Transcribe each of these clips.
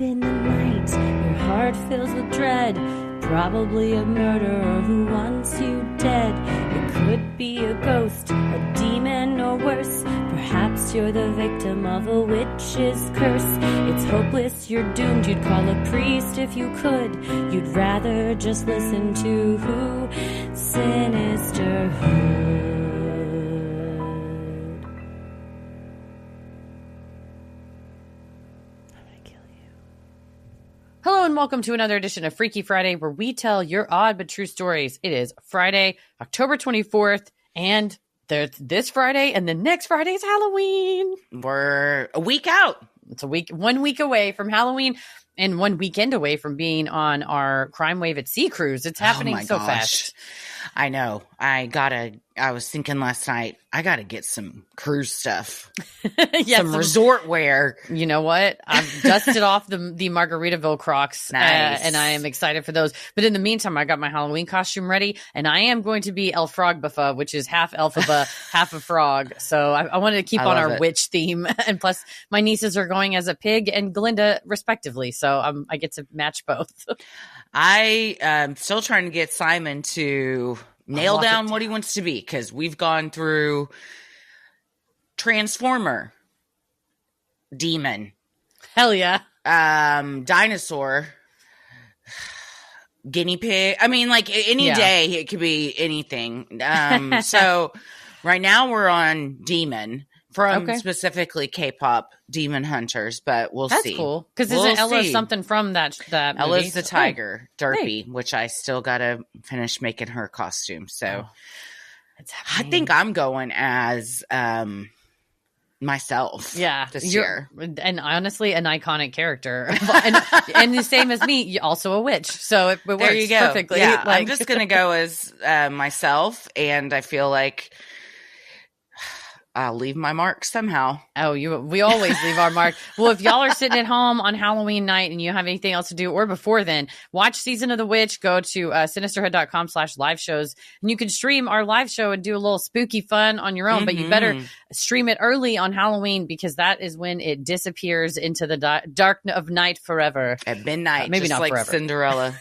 in the night, your heart fills with dread. Probably a murderer who wants you dead. It could be a ghost, a demon, or worse. Perhaps you're the victim of a witch's curse. It's hopeless, you're doomed. You'd call a priest if you could. You'd rather just listen to who? Sinisterhood. Hello and welcome to another edition of Freaky Friday, where we tell your odd but true stories. It is Friday, October 24th, and there's this Friday, and the next Friday is Halloween. We're a week out. It's 1 week away from Halloween, and 1 weekend away from being on our Crime Wave at Sea cruise. It's happening so fast. I know. I was thinking last night, I gotta get some cruise stuff. Yes, some resort wear. You know what? I've dusted off the Margaritaville Crocs. Nice. And I am excited for those. But in the meantime, I got my Halloween costume ready, and I am going to be El Frogbuffa, which is half Elphaba, half a frog. So I wanted to keep on our witch theme. And plus, my nieces are going as a pig and Glinda, respectively. So I get to match both. I am still trying to get Simon to nail down what he wants to be, because we've gone through Transformer, Demon, hell yeah, Dinosaur, Guinea Pig. I mean, like any day it could be anything. So right now we're on Demon from specifically K-pop Demon Hunters, but we'll see. That's cool, because isn't Ella something from that movie? Ella's the tiger, Derpy, which I still gotta finish making her costume. So I think I'm going as myself. Yeah, this year, and honestly, an iconic character, and the same as me, also a witch. So it works there you go. Perfectly. Yeah, I'm just gonna go as myself, and I feel like I'll leave my mark somehow. Oh, we always leave our mark. Well, if y'all are sitting at home on Halloween night and you have anything else to do, or before then, watch Season of the Witch. Go to sinisterhood.com/live shows, and you can stream our live show and do a little spooky fun on your own. But you better stream it early on Halloween, because that is when it disappears into the dark of night forever. At midnight, maybe just not like forever. Cinderella.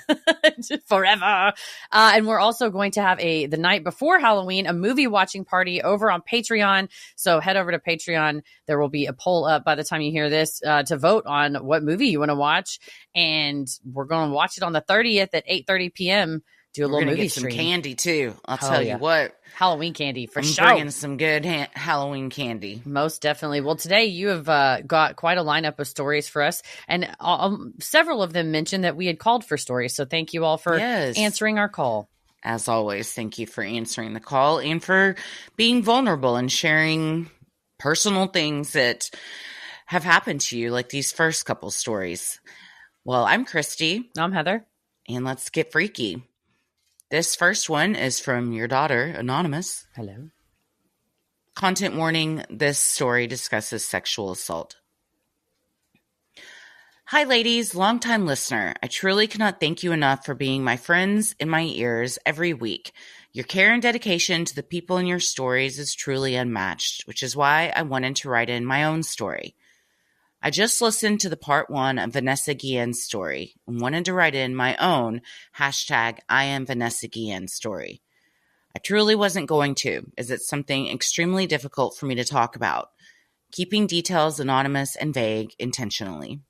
Forever. And we're also going to have the night before Halloween, a movie watching party over on Patreon. So head over to Patreon. There will be a poll up by the time you hear this to vote on what movie you want to watch. And we're going to watch it on the 30th at 8:30 p.m. Do a little movie get stream. Some candy too. I'll tell you what. Halloween candy for sure. Bringing some good Halloween candy. Most definitely. Well, today you have got quite a lineup of stories for us, and several of them mentioned that we had called for stories. So thank you all for answering our call. As always, thank you for answering the call and for being vulnerable and sharing personal things that have happened to you, like these first couple stories. Well, I'm Christy. I'm Heather. And let's get freaky. This first one is from your daughter, Anonymous. Hello. Content warning, this story discusses sexual assault. Hi, ladies, longtime listener. I truly cannot thank you enough for being my friends in my ears every week. Your care and dedication to the people in your stories is truly unmatched, which is why I wanted to write in my own story. I just listened to the part 1 of Vanessa Guillen's story and wanted to write in my own #I am Vanessa Guillen story. I truly wasn't going to, as it's something extremely difficult for me to talk about, keeping details anonymous and vague intentionally.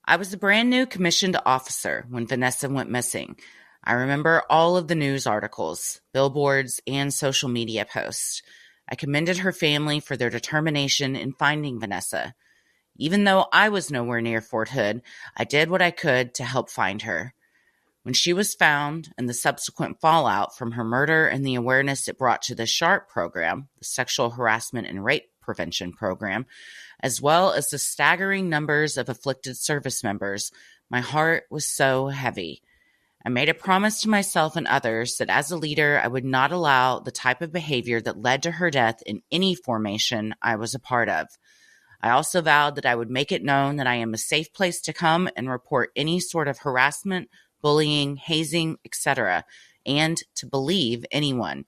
I was a brand new commissioned officer when Vanessa went missing. I remember all of the news articles, billboards, and social media posts. I commended her family for their determination in finding Vanessa. Even though I was nowhere near Fort Hood, I did what I could to help find her. When she was found, and the subsequent fallout from her murder and the awareness it brought to the SHARP program, the Sexual Harassment and Rape Prevention Program, as well as the staggering numbers of afflicted service members, my heart was so heavy. I made a promise to myself and others that as a leader, I would not allow the type of behavior that led to her death in any formation I was a part of. I also vowed that I would make it known that I am a safe place to come and report any sort of harassment, bullying, hazing, etc., and to believe anyone.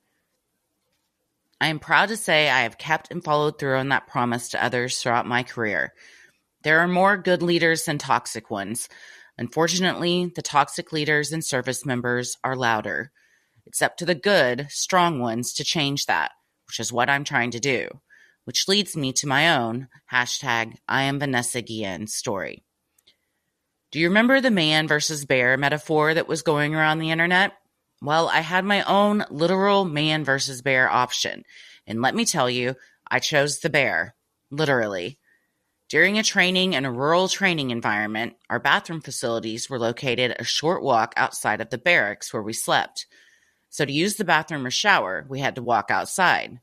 I am proud to say I have kept and followed through on that promise to others throughout my career. There are more good leaders than toxic ones. Unfortunately, the toxic leaders and service members are louder. It's up to the good, strong ones to change that, which is what I'm trying to do. Which leads me to my own #IamVanessaGuillen story. Do you remember the man versus bear metaphor that was going around the internet? Well, I had my own literal man versus bear option. And let me tell you, I chose the bear. Literally. During a training in a rural training environment, our bathroom facilities were located a short walk outside of the barracks where we slept. So to use the bathroom or shower, we had to walk outside.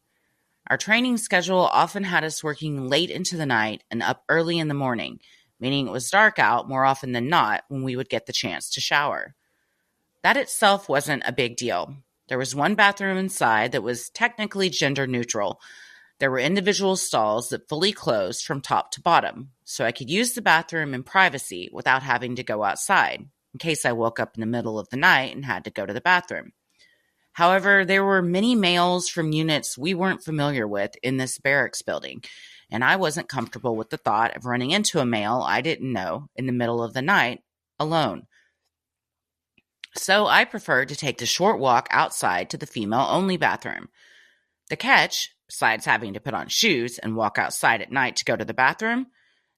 Our training schedule often had us working late into the night and up early in the morning, meaning it was dark out more often than not when we would get the chance to shower. That itself wasn't a big deal. There was one bathroom inside that was technically gender neutral. There were individual stalls that fully closed from top to bottom, so I could use the bathroom in privacy without having to go outside, in case I woke up in the middle of the night and had to go to the bathroom. However, there were many males from units we weren't familiar with in this barracks building, and I wasn't comfortable with the thought of running into a male I didn't know in the middle of the night alone. So I preferred to take the short walk outside to the female-only bathroom. The catch, besides having to put on shoes and walk outside at night to go to the bathroom,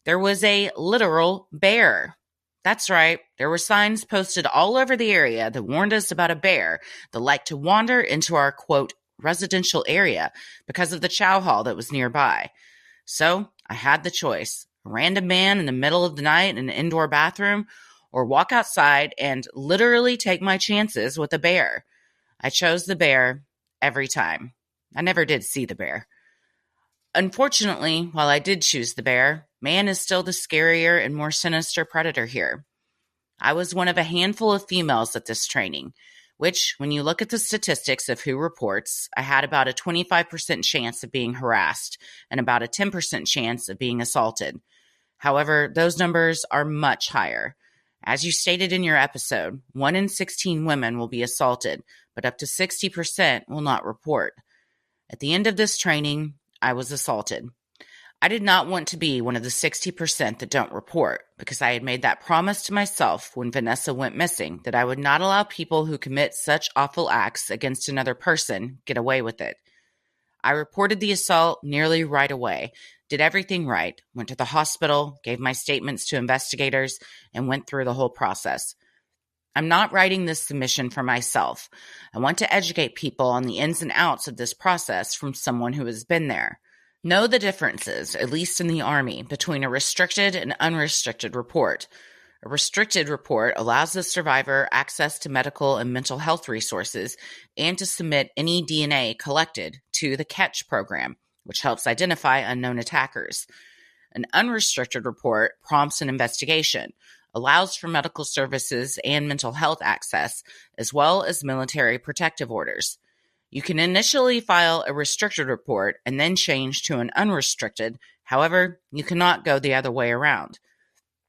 there was a literal bear. That's right, there were signs posted all over the area that warned us about a bear that liked to wander into our, quote, residential area because of the chow hall that was nearby. So I had the choice, a random man in the middle of the night in an indoor bathroom, or walk outside and literally take my chances with a bear. I chose the bear every time. I never did see the bear. Unfortunately, while I did choose the bear, man is still the scarier and more sinister predator here. I was one of a handful of females at this training, which, when you look at the statistics of who reports, I had about a 25% chance of being harassed and about a 10% chance of being assaulted. However, those numbers are much higher. As you stated in your episode, 1 in 16 women will be assaulted, but up to 60% will not report. At the end of this training, I was assaulted. I did not want to be one of the 60% that don't report because I had made that promise to myself when Vanessa went missing that I would not allow people who commit such awful acts against another person get away with it. I reported the assault nearly right away, did everything right, went to the hospital, gave my statements to investigators, and went through the whole process. I'm not writing this submission for myself. I want to educate people on the ins and outs of this process from someone who has been there. Know the differences, at least in the Army, between a restricted and unrestricted report. A restricted report allows the survivor access to medical and mental health resources and to submit any DNA collected to the CATCH program, which helps identify unknown attackers. An unrestricted report prompts an investigation, allows for medical services and mental health access, as well as military protective orders. You can initially file a restricted report and then change to an unrestricted. However, you cannot go the other way around.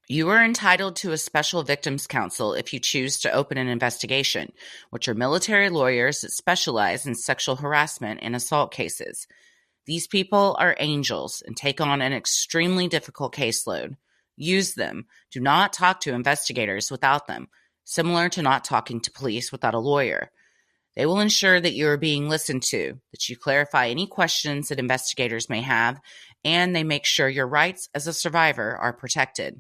You are entitled to a special victims counsel if you choose to open an investigation, which are military lawyers that specialize in sexual harassment and assault cases. These people are angels and take on an extremely difficult caseload. Use them. Do not talk to investigators without them, similar to not talking to police without a lawyer. They will ensure that you are being listened to, that you clarify any questions that investigators may have, and they make sure your rights as a survivor are protected.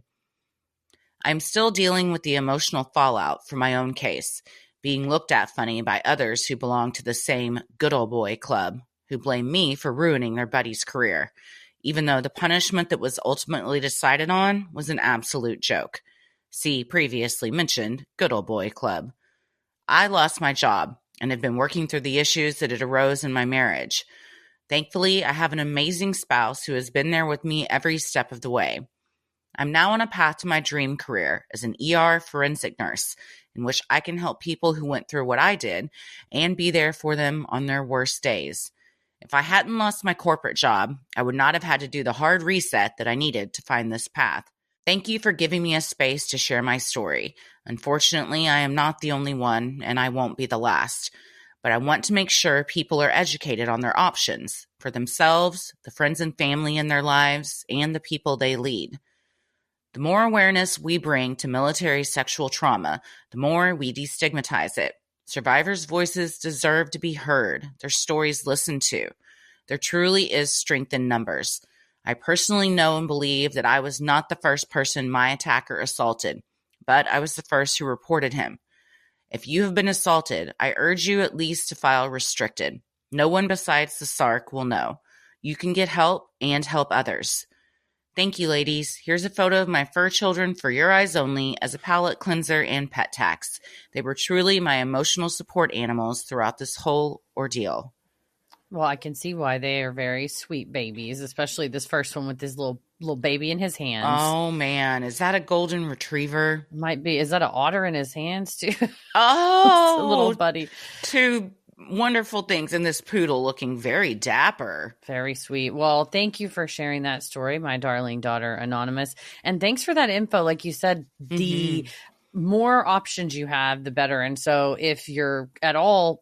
I'm still dealing with the emotional fallout from my own case, being looked at funny by others who belong to the same good old boy club, who blame me for ruining their buddy's career, even though the punishment that was ultimately decided on was an absolute joke. See previously mentioned good old boy club. I lost my job and have been working through the issues that had arose in my marriage. Thankfully, I have an amazing spouse who has been there with me every step of the way. I'm now on a path to my dream career as an ER forensic nurse, in which I can help people who went through what I did and be there for them on their worst days. If I hadn't lost my corporate job, I would not have had to do the hard reset that I needed to find this path. Thank you for giving me a space to share my story. Unfortunately, I am not the only one, and I won't be the last. But I want to make sure people are educated on their options for themselves, the friends and family in their lives, and the people they lead. The more awareness we bring to military sexual trauma, the more we destigmatize it. Survivors' voices deserve to be heard, their stories listened to. There truly is strength in numbers. I personally know and believe that I was not the first person my attacker assaulted, but I was the first who reported him. If you have been assaulted, I urge you at least to file restricted. No one besides the SARC will know. You can get help and help others. Thank you, ladies. Here's a photo of my fur children for your eyes only as a palate cleanser and pet tax. They were truly my emotional support animals throughout this whole ordeal. Well, I can see why they are very sweet babies, especially this first one with this little baby in his hands. Oh, man. Is that a golden retriever? Might be. Is that an otter in his hands, too? Oh! It's a little buddy. Two wonderful things, and this poodle looking very dapper. Very sweet. Well, thank you for sharing that story, my darling daughter, Anonymous. And thanks for that info. Like you said, the more options you have, the better. And so if you're at all,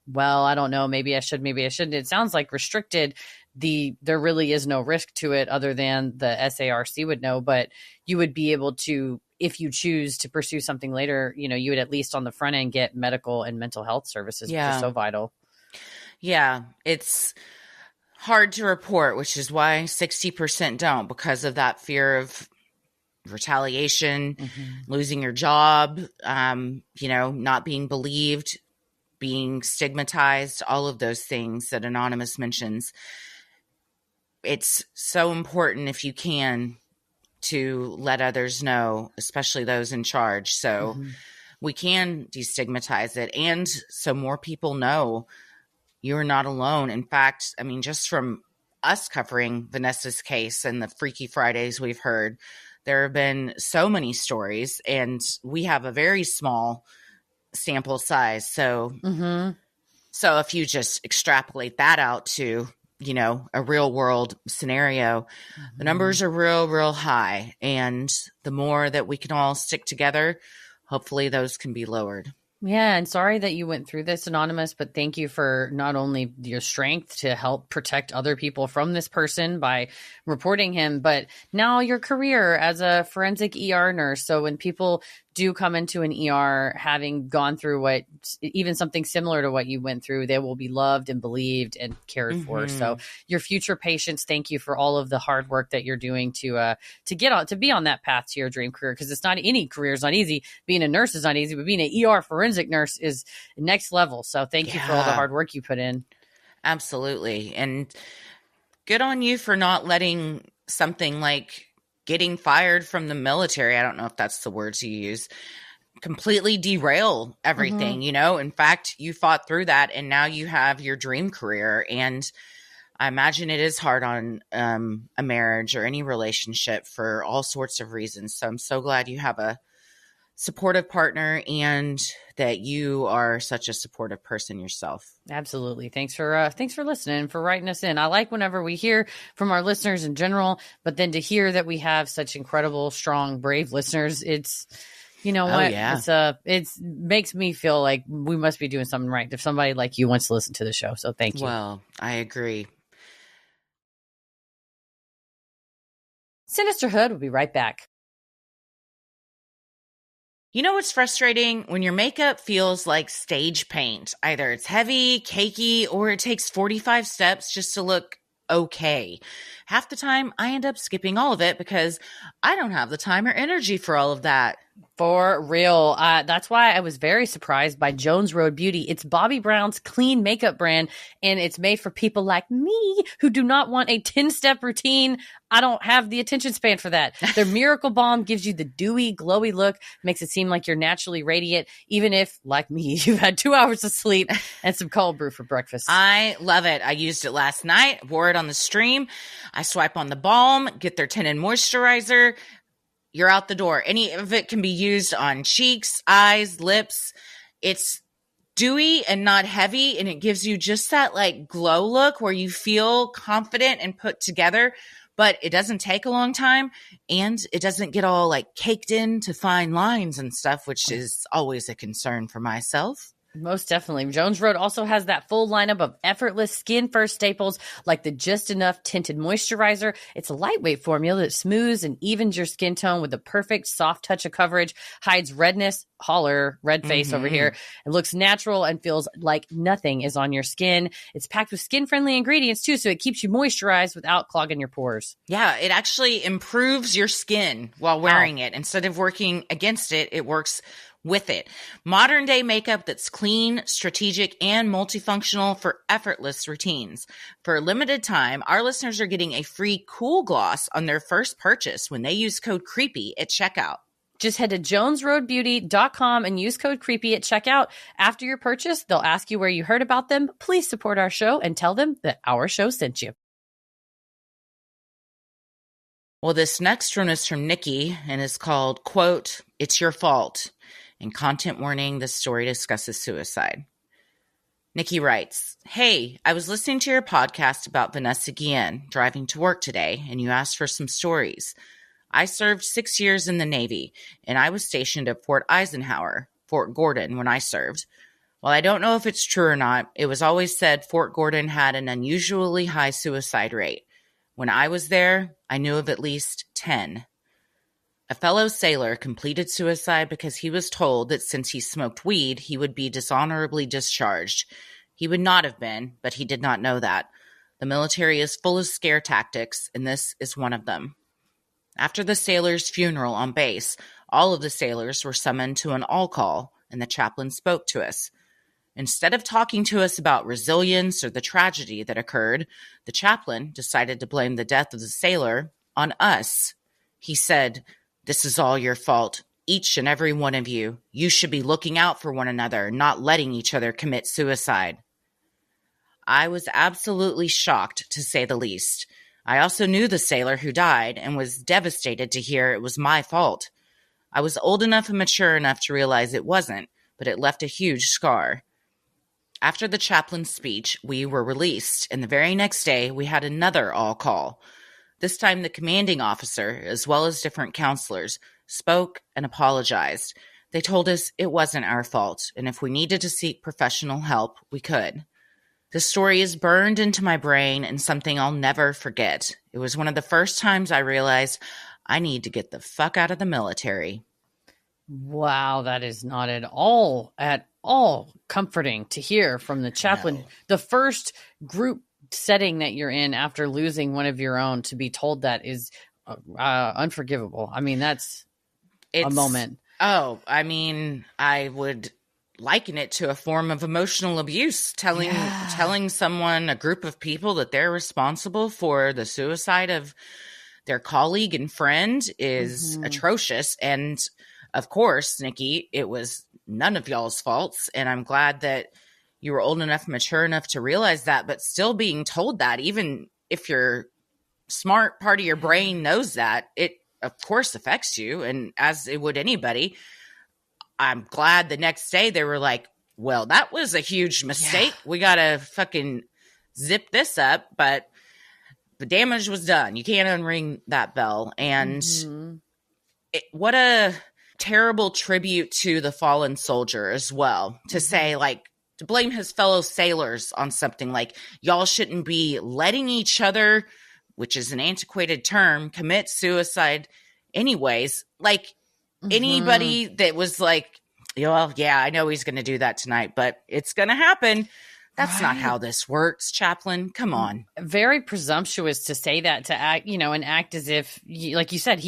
well, I don't know, maybe I should, maybe I shouldn't. It sounds like restricted. There really is no risk to it other than the SARC would know, but you would be able to, if you choose to pursue something later, you would at least on the front end get medical and mental health services, which is so vital. Yeah, it's hard to report, which is why 60% don't, because of that fear of retaliation, losing your job, not being believed, being stigmatized, all of those things that Anonymous mentions. It's so important if you can to let others know, especially those in charge, so we can destigmatize it. And so more people know you're not alone. In fact, I mean, just from us covering Vanessa's case and the Freaky Fridays we've heard, there have been so many stories, and we have a very small sample size. So, so if you just extrapolate that out to, a real world scenario, the numbers are real high. And the more that we can all stick together, hopefully those can be lowered. Yeah, and sorry that you went through this, Anonymous, but thank you for not only your strength to help protect other people from this person by reporting him, but now your career as a forensic ER nurse. So when people do come into an ER having gone through even something similar to what you went through, they will be loved and believed and cared for. So your future patients, thank you for all of the hard work that you're doing to be on that path to your dream career. Because it's not, any career is not easy. Being a nurse is not easy, but being an ER forensic nurse is next level. So thank you for all the hard work you put in. Absolutely. And good on you for not letting something like getting fired from the military, I don't know if that's the words you use, completely derail everything, In fact, you fought through that, and now you have your dream career. And I imagine it is hard on a marriage or any relationship for all sorts of reasons. So I'm so glad you have a supportive partner and that you are such a supportive person yourself. Absolutely. Thanks for listening and for writing us in. I like whenever we hear from our listeners in general, but then to hear that we have such incredible, strong, brave listeners, it's, it makes me feel like we must be doing something right if somebody like you wants to listen to the show. So thank you. Well, I agree. Sinisterhood will be right back. You know what's frustrating? When your makeup feels like stage paint. Either it's heavy, cakey, or it takes 45 steps just to look okay. Half the time, I end up skipping all of it because I don't have the time or energy for all of that. For real. That's why I was very surprised by Jones Road Beauty. It's Bobbi Brown's clean makeup brand, and it's made for people like me who do not want a 10-step routine. I don't have the attention span for that. Their Miracle Balm gives you the dewy, glowy look, makes it seem like you're naturally radiant, even if, like me, you've had 2 hours of sleep and some cold brew for breakfast. I love it. I used it last night, wore it on the stream. I swipe on the balm, get their tinted moisturizer. You're out the door. Any of it can be used on cheeks, eyes, lips. It's dewy and not heavy, and it gives you just that like glow look where you feel confident and put together, but it doesn't take a long time, and it doesn't get all like caked into fine lines and stuff, which is always a concern for myself. Most definitely. Jones Road also has that full lineup of effortless skin first staples like the Just Enough Tinted Moisturizer. It's a lightweight formula that smooths and evens your skin tone with the perfect soft touch of coverage, hides redness, holler, red face over here. It looks natural and feels like nothing is on your skin. It's packed with skin-friendly ingredients too, so it keeps you moisturized without clogging your pores. Yeah, it actually improves your skin while wearing it. Instead of working against it, it works with it. Modern day makeup that's clean, strategic, and multifunctional for effortless routines. For a limited time, our listeners are getting a free cool gloss on their first purchase when they use code CREEPY at checkout. Just head to jonesroadbeauty.com and use code CREEPY at checkout. After your purchase, they'll ask you where you heard about them. Please support our show and tell them that our show sent you. Well, this next one is from Nikki and is called, quote, "It's Your Fault." And content warning, this story discusses suicide. Nikki writes, "Hey, I was listening to your podcast about Vanessa Guillen driving to work today, and you asked for some stories. I served 6 years in the Navy, and I was stationed at Fort Eisenhower, Fort Gordon, when I served. While I don't know if it's true or not, it was always said Fort Gordon had an unusually high suicide rate. When I was there, I knew of at least 10. A fellow sailor completed suicide because he was told that since he smoked weed, he would be dishonorably discharged. He would not have been, but he did not know that. The military is full of scare tactics, and this is one of them. After the sailor's funeral on base, all of the sailors were summoned to an all-call, and the chaplain spoke to us. Instead of talking to us about resilience or the tragedy that occurred, the chaplain decided to blame the death of the sailor on us. He said, 'This is all your fault. Each and every one of you. You should be looking out for one another, not letting each other commit suicide.' I was absolutely shocked, to say the least. I also knew the sailor who died and was devastated to hear it was my fault. I was old enough and mature enough to realize it wasn't, but it left a huge scar. After the chaplain's speech, we were released, and the very next day we had another all-call. This time the commanding officer, as well as different counselors, spoke and apologized. They told us it wasn't our fault, and if we needed to seek professional help, we could. This story is burned into my brain and something I'll never forget. It was one of the first times I realized I need to get the fuck out of the military." Wow, that is not at all comforting to hear from the chaplain. No. The first group setting that you're in after losing one of your own, to be told that is unforgivable. I mean, that's a moment. Oh, I mean, I would liken it to a form of emotional abuse, telling someone, a group of people, that they're responsible for the suicide of their colleague and friend is atrocious. And of course, Nikki, it was none of y'all's faults. And I'm glad that you were old enough, mature enough to realize that, but still being told that, even if your smart part of your brain knows that, it of course affects you. And as it would anybody, I'm glad the next day they were like, well, that was a huge mistake. Yeah. We got to fucking zip this up, but the damage was done. You can't unring that bell. And what a terrible tribute to the fallen soldier as well, to say, like, to blame his fellow sailors on something like, y'all shouldn't be letting each other, which is an antiquated term, commit suicide anyways. Like, anybody that was like, well, yeah, I know he's going to do that tonight, but it's going to happen. That's not how this works, chaplain. Come on. Very presumptuous to say that, to act, and act as if, like you said,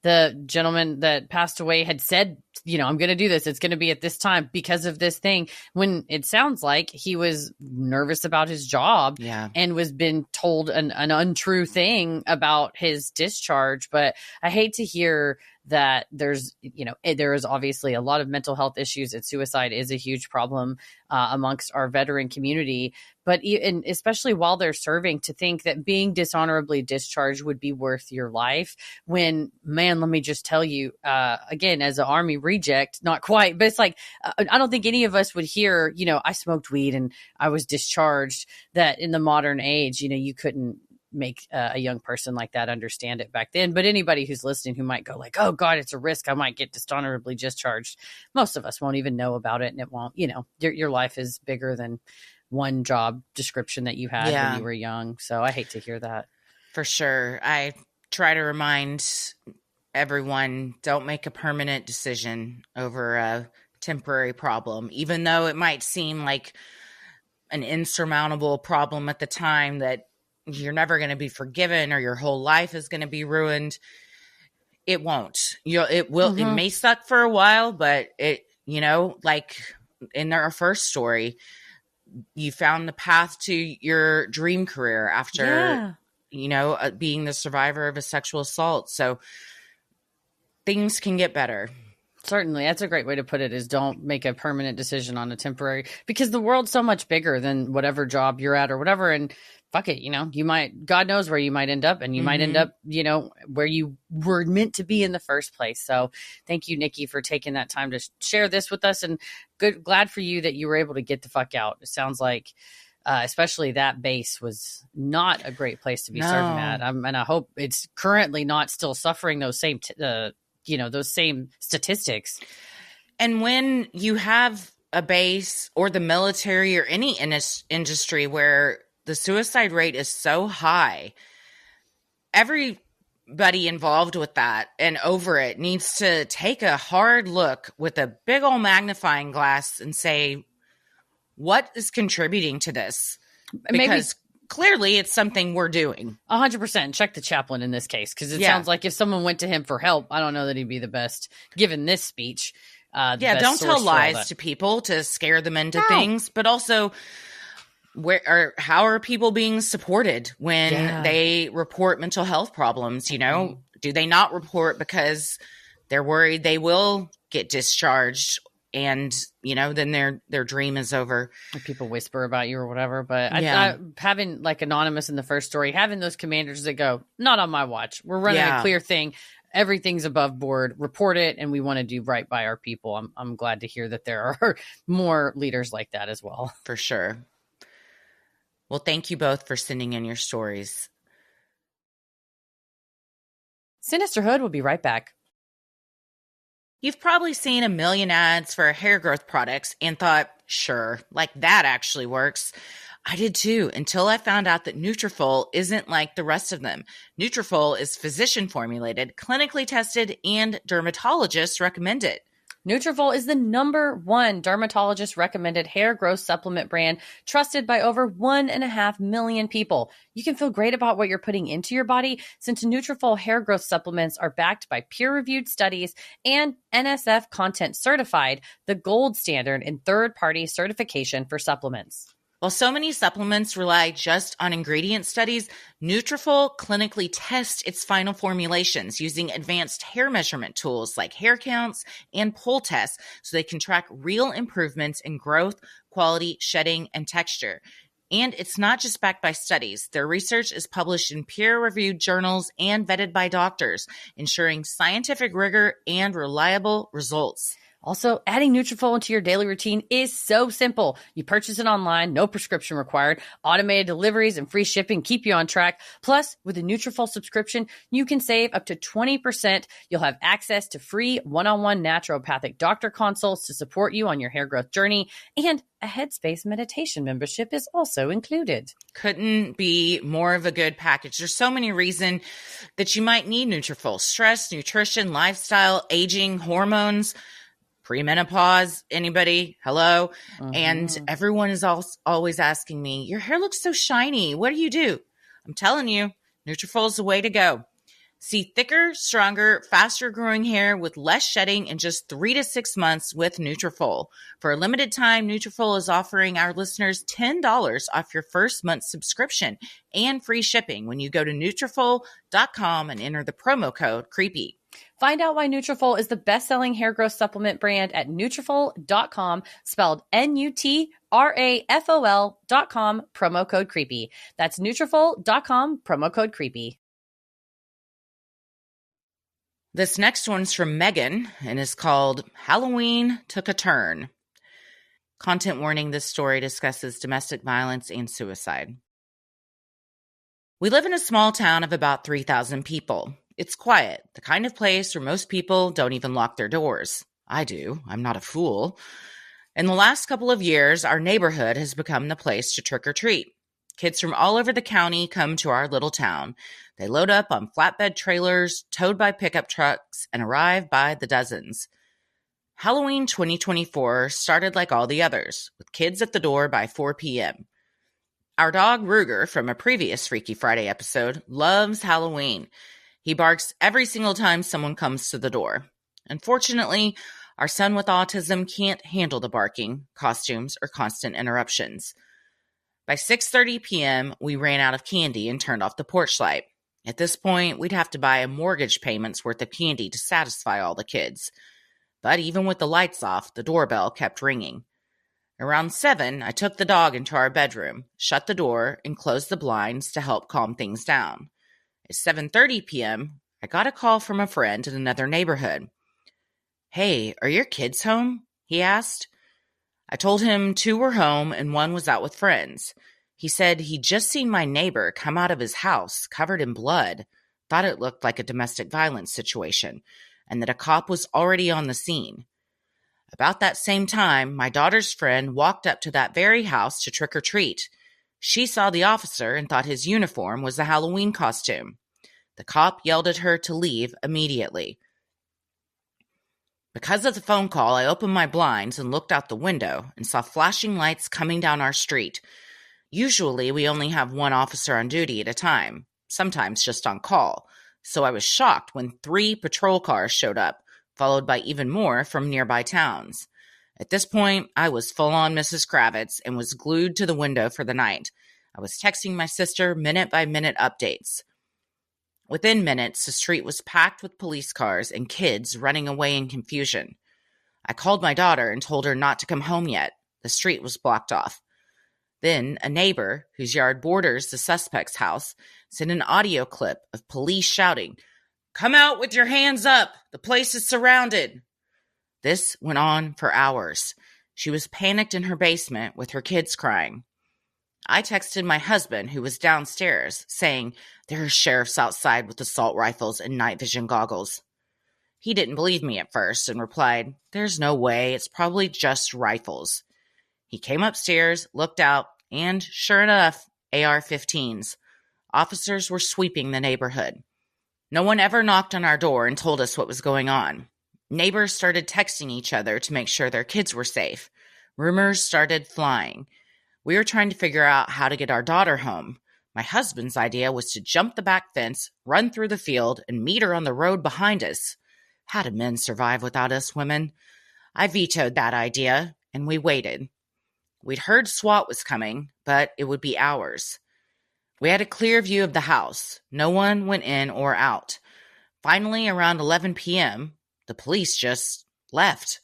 the gentleman that passed away had said, I'm going to do this. It's going to be at this time because of this thing. When it sounds like he was nervous about his job and was been told an untrue thing about his discharge. But I hate to hear that there is obviously a lot of mental health issues, and suicide is a huge problem amongst our veteran community. But especially while they're serving, to think that being dishonorably discharged would be worth your life, when, man, let me just tell you, again, as an Army reject, not quite, but it's like, I don't think any of us would hear, I smoked weed and I was discharged, that in the modern age, you couldn't make a young person like that understand it back then. But anybody who's listening who might go like, oh God, it's a risk, I might get dishonorably discharged. Most of us won't even know about it. And it won't, your life is bigger than one job description that you had when you were young. So I hate to hear that. For sure. I try to remind everyone, don't make a permanent decision over a temporary problem, even though it might seem like an insurmountable problem at the time that you're never going to be forgiven or your whole life is going to be ruined. It won't. It will. It may suck for a while, but like in our first story, you found the path to your dream career after, being the survivor of a sexual assault. So things can get better. Certainly. That's a great way to put it, is don't make a permanent decision on a temporary, because the world's so much bigger than whatever job you're at or whatever. And fuck it, you might, God knows where you might end up, and you might end up, where you were meant to be in the first place. So thank you, Nikki, for taking that time to share this with us, and glad for you that you were able to get the fuck out. It sounds like, especially that base was not a great place to be serving at. And I hope it's currently not still suffering those same, those same statistics. And when you have a base or the military or any industry where the suicide rate is so high, everybody involved with that and over it needs to take a hard look with a big old magnifying glass and say, what is contributing to this? Because clearly it's something we're doing. 100%. Check the chaplain in this case, because it sounds like if someone went to him for help, I don't know that he'd be the best given this speech. Don't tell lies to people to scare them into things, but also how are people being supported when they report mental health problems? Do they not report because they're worried they will get discharged and then their dream is over? People whisper about you or whatever. But I having like Anonymous in the first story, having those commanders that go, not on my watch, we're running a clear thing, everything's above board, report it, and we want to do right by our people. I'm glad to hear that there are more leaders like that as well. For sure. Well, thank you both for sending in your stories. Sinisterhood will be right back. You've probably seen a million ads for hair growth products and thought, sure, like that actually works. I did too, until I found out that Nutrafol isn't like the rest of them. Nutrafol is physician formulated, clinically tested, and dermatologist recommended. Nutrafol is the #1 dermatologist recommended hair growth supplement brand, trusted by over 1.5 million people. You can feel great about what you're putting into your body, since Nutrafol hair growth supplements are backed by peer-reviewed studies and NSF content certified, the gold standard in third-party certification for supplements. While so many supplements rely just on ingredient studies, Nutrafol clinically tests its final formulations using advanced hair measurement tools like hair counts and pull tests, so they can track real improvements in growth, quality, shedding, and texture. And it's not just backed by studies. Their research is published in peer-reviewed journals and vetted by doctors, ensuring scientific rigor and reliable results. Also, adding Nutrafol into your daily routine is so simple. You purchase it online, no prescription required, automated deliveries and free shipping keep you on track. Plus, with a Nutrafol subscription, you can save up to 20%. You'll have access to free one-on-one naturopathic doctor consults to support you on your hair growth journey, and a Headspace meditation membership is also included. Couldn't be more of a good package. There's so many reasons that you might need Nutrafol: stress, nutrition, lifestyle, aging, hormones, premenopause, anybody? Hello? And everyone is always asking me, your hair looks so shiny. What do you do? I'm telling you, Nutrafol is the way to go. See thicker, stronger, faster growing hair with less shedding in just 3 to 6 months with Nutrafol. For a limited time, Nutrafol is offering our listeners $10 off your first month's subscription and free shipping when you go to Nutrafol.com and enter the promo code CREEPY. Find out why Nutrafol is the best-selling hair growth supplement brand at Nutrafol.com, spelled Nutrafol.com, promo code CREEPY. That's Nutrafol.com, promo code CREEPY. This next one's from Megan and is called Halloween Took a Turn. Content warning: this story discusses domestic violence and suicide. We live in a small town of about 3,000 people. It's quiet, the kind of place where most people don't even lock their doors. I do. I'm not a fool. In the last couple of years, our neighborhood has become the place to trick or treat. Kids from all over the county come to our little town. They load up on flatbed trailers, towed by pickup trucks, and arrive by the dozens. Halloween 2024 started like all the others, with kids at the door by 4 p.m. Our dog Ruger, from a previous Freaky Friday episode, loves Halloween. He barks every single time someone comes to the door. Unfortunately, our son with autism can't handle the barking, costumes, or constant interruptions. By 6:30 p.m., we ran out of candy and turned off the porch light. At this point, we'd have to buy a mortgage payment's worth of candy to satisfy all the kids. But even with the lights off, the doorbell kept ringing. Around 7, I took the dog into our bedroom, shut the door, and closed the blinds to help calm things down. At 7:30 p.m., I got a call from a friend in another neighborhood. "Hey, are your kids home?" he asked. I told him 2 were home and 1 was out with friends. He said he'd just seen my neighbor come out of his house covered in blood, thought it looked like a domestic violence situation, and that a cop was already on the scene. About that same time, my daughter's friend walked up to that very house to trick or treat. She saw the officer and thought his uniform was a Halloween costume. The cop yelled at her to leave immediately. Because of the phone call, I opened my blinds and looked out the window and saw flashing lights coming down our street. Usually, we only have 1 officer on duty at a time, sometimes just on call, so I was shocked when 3 patrol cars showed up, followed by even more from nearby towns. At this point, I was full-on Mrs. Kravitz and was glued to the window for the night. I was texting my sister minute-by-minute updates. Within minutes, the street was packed with police cars and kids running away in confusion. I called my daughter and told her not to come home yet. The street was blocked off. Then, a neighbor, whose yard borders the suspect's house, sent an audio clip of police shouting, "Come out with your hands up! The place is surrounded!" This went on for hours. She was panicked in her basement with her kids crying. I texted my husband, who was downstairs, saying, "There are sheriffs outside with assault rifles and night vision goggles." He didn't believe me at first and replied, "There's no way, it's probably just rifles." He came upstairs, looked out, and sure enough, AR-15s. Officers were sweeping the neighborhood. No one ever knocked on our door and told us what was going on. Neighbors started texting each other to make sure their kids were safe. Rumors started flying. We were trying to figure out how to get our daughter home. My husband's idea was to jump the back fence, run through the field, and meet her on the road behind us. How do men survive without us women? I vetoed that idea, and we waited. We'd heard SWAT was coming, but it would be hours. We had a clear view of the house. No one went in or out. Finally, around 11 p.m., the police just left.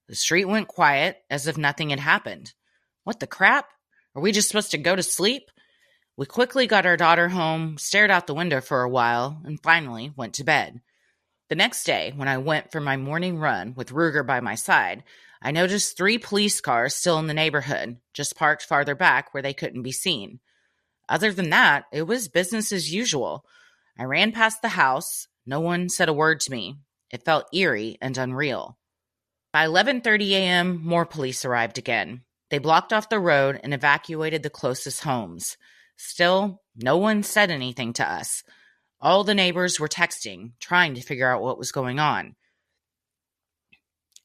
The street went quiet, as if nothing had happened. What the crap? Are we just supposed to go to sleep? We quickly got our daughter home, stared out the window for a while, and finally went to bed. The next day, when I went for my morning run with Ruger by my side, I noticed 3 police cars still in the neighborhood, just parked farther back where they couldn't be seen. Other than that, it was business as usual. I ran past the house. No one said a word to me. It felt eerie and unreal. By 11:30 a.m., more police arrived again. They blocked off the road and evacuated the closest homes. Still, no one said anything to us. All the neighbors were texting, trying to figure out what was going on.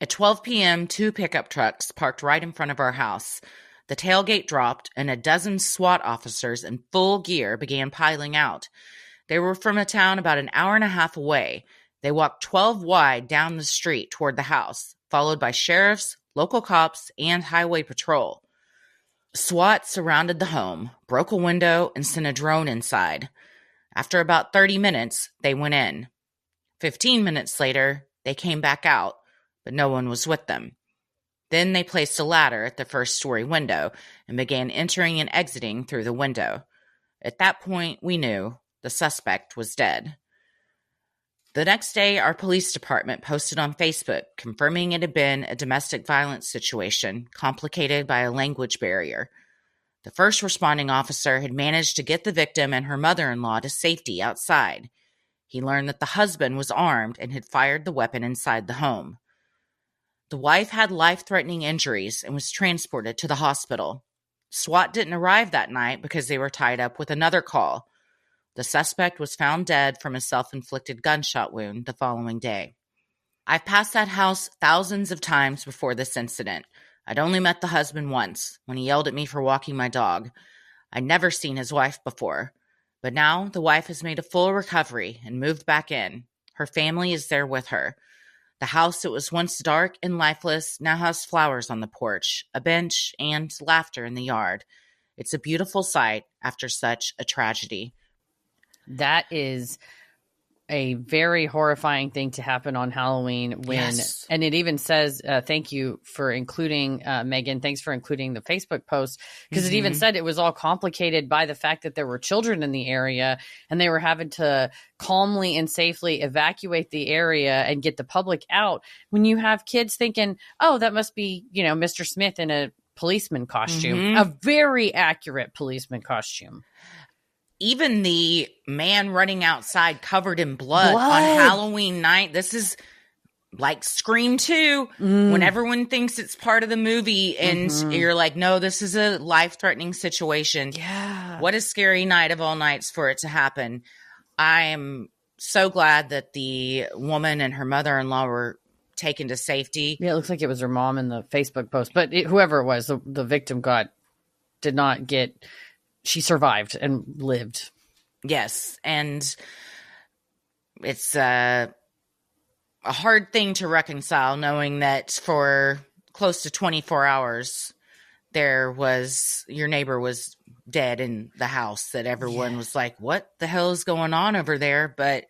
At 12 p.m., 2 pickup trucks parked right in front of our house. The tailgate dropped, and a dozen SWAT officers in full gear began piling out. They were from a town about an hour and a half away. They walked 12 wide down the street toward the house, followed by sheriffs, local cops, and highway patrol. SWAT surrounded the home, broke a window, and sent a drone inside. After about 30 minutes, they went in. 15 minutes later, they came back out, but no one was with them. Then they placed a ladder at the first-story window and began entering and exiting through the window. At that point, we knew the suspect was dead. The next day, our police department posted on Facebook confirming it had been a domestic violence situation complicated by a language barrier. The first responding officer had managed to get the victim and her mother-in-law to safety outside. He learned that the husband was armed and had fired the weapon inside the home. The wife had life-threatening injuries and was transported to the hospital. SWAT didn't arrive that night because they were tied up with another call. The suspect was found dead from a self-inflicted gunshot wound the following day. I've passed that house thousands of times before this incident. I'd only met the husband once, when he yelled at me for walking my dog. I'd never seen his wife before. But now the wife has made a full recovery and moved back in. Her family is there with her. The house that was once dark and lifeless now has flowers on the porch, a bench, and laughter in the yard. It's a beautiful sight after such a tragedy. That is a very horrifying thing to happen on Halloween and it even says, thank you for including, Megan, thanks for including the Facebook post, because it even said it was all complicated by the fact that there were children in the area and they were having to calmly and safely evacuate the area and get the public out. When you have kids thinking, oh, that must be, Mr. Smith in a policeman costume, a very accurate policeman costume. Even the man running outside covered in blood on Halloween night. This is like Scream 2 when everyone thinks it's part of the movie and you're like, no, this is a life-threatening situation. Yeah. What a scary night of all nights for it to happen. I am so glad that the woman and her mother-in-law were taken to safety. Yeah, it looks like it was her mom in the Facebook post. But whoever it was, the victim did not get... She survived and lived. Yes. And it's a hard thing to reconcile, knowing that for close to 24 hours, your neighbor was dead in the house, that everyone was like, what the hell is going on over there? But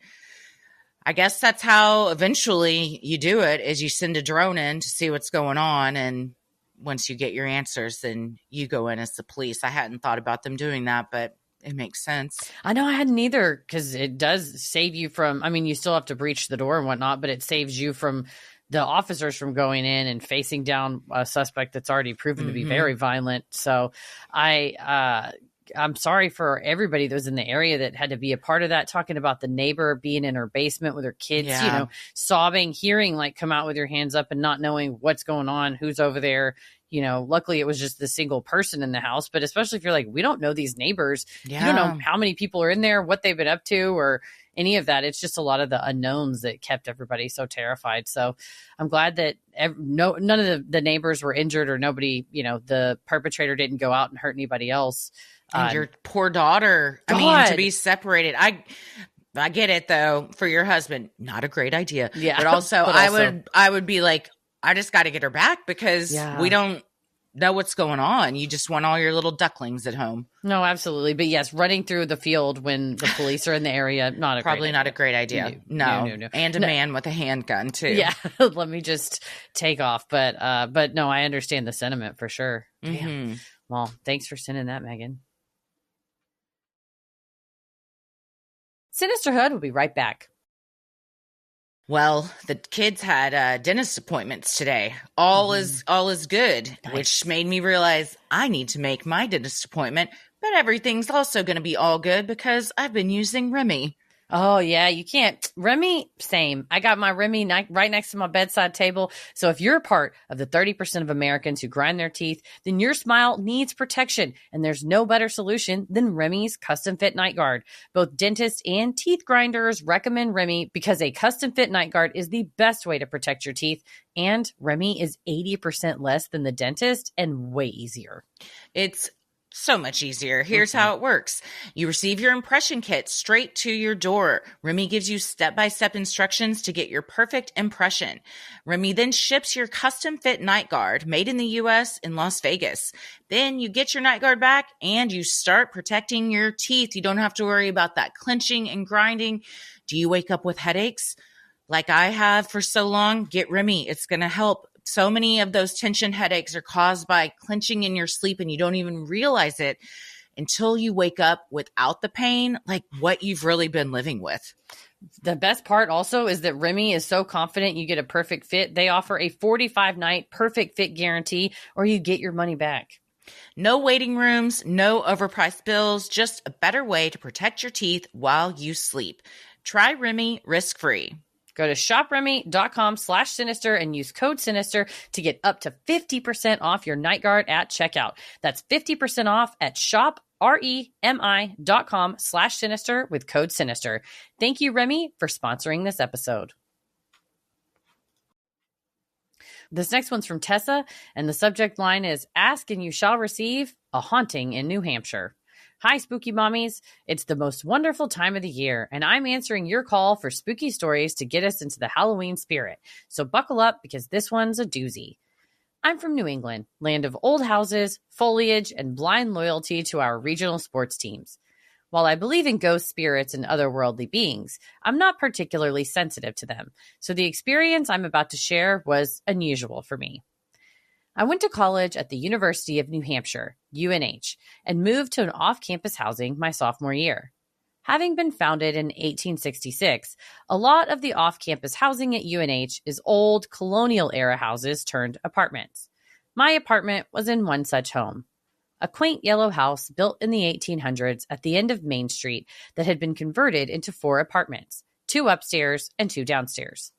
I guess that's how eventually you do it, is you send a drone in to see what's going on, and once you get your answers, then you go in as the police. I hadn't thought about them doing that, but it makes sense. I know I hadn't either, because it does save you from, you still have to breach the door and whatnot, but it saves you from the officers from going in and facing down a suspect that's already proven to be very violent. So I'm sorry for everybody that was in the area that had to be a part of that, talking about the neighbor being in her basement with her kids, sobbing, hearing come out with your hands up and not knowing what's going on, who's over there. Luckily it was just the single person in the house, but especially if you're like, we don't know these neighbors. You don't know how many people are in there, what they've been up to, or any of that. It's just a lot of the unknowns that kept everybody so terrified. So I'm glad that none of the neighbors were injured, or nobody, the perpetrator didn't go out and hurt anybody else. And your poor daughter, to be separated. I get it though, for your husband, not a great idea. Yeah. But also, I would be like, I just got to get her back, because we don't know what's going on. You just want all your little ducklings at home. No, absolutely. But yes, running through the field when the police are in the area, probably not a great idea. No. And a man with a handgun too. Yeah. Let me just take off. But no, I understand the sentiment for sure. Damn. Well, thanks for sending that, Megan. Sinisterhood will be right back. Well, the kids had dentist appointments today. All is good, Nice. Which made me realize I need to make my dentist appointment, but everything's also going to be all good because I've been using Remy. Oh, yeah, you can't. Remy, same. I got my Remy right next to my bedside table. So if you're a part of the 30% of Americans who grind their teeth, then your smile needs protection. And there's no better solution than Remy's Custom Fit Night Guard. Both dentists and teeth grinders recommend Remy because a custom fit night guard is the best way to protect your teeth. And Remy is 80% less than the dentist and way easier. It's so much easier. Here's how it works. You receive your impression kit straight to your door. Remy gives you step-by-step instructions to get your perfect impression. Remy then ships your custom fit night guard made in the U.S. in Las Vegas. Then you get your night guard back and you start protecting your teeth. You don't have to worry about that clenching and grinding. Do you wake up with headaches like I have for so long? Get Remy. It's going to help. So many of those tension headaches are caused by clenching in your sleep, and you don't even realize it until you wake up without the pain, like what you've really been living with. The best part also is that Remy is so confident you get a perfect fit. They offer a 45-night perfect fit guarantee, or you get your money back. No waiting rooms, no overpriced bills, just a better way to protect your teeth while you sleep. Try Remy risk-free. Go to shopremy.com/sinister and use code SINISTER to get up to 50% off your night guard at checkout. That's 50% off at shopremi.com/sinister with code SINISTER. Thank you, Remy, for sponsoring this episode. This next one's from Tessa, and the subject line is Ask and You Shall Receive, a Haunting in New Hampshire. Hi, spooky mommies. It's the most wonderful time of the year, and I'm answering your call for spooky stories to get us into the Halloween spirit. So buckle up because this one's a doozy. I'm from New England, land of old houses, foliage, and blind loyalty to our regional sports teams. While I believe in ghost spirits and otherworldly beings, I'm not particularly sensitive to them, so the experience I'm about to share was unusual for me. I went to college at the University of New Hampshire, UNH, and moved to an off-campus housing my sophomore year. Having been founded in 1866, a lot of the off-campus housing at UNH is old colonial-era houses turned apartments. My apartment was in one such home. A quaint yellow house built in the 1800s at the end of Main Street that had been converted into 4 apartments, 2 upstairs and 2 downstairs.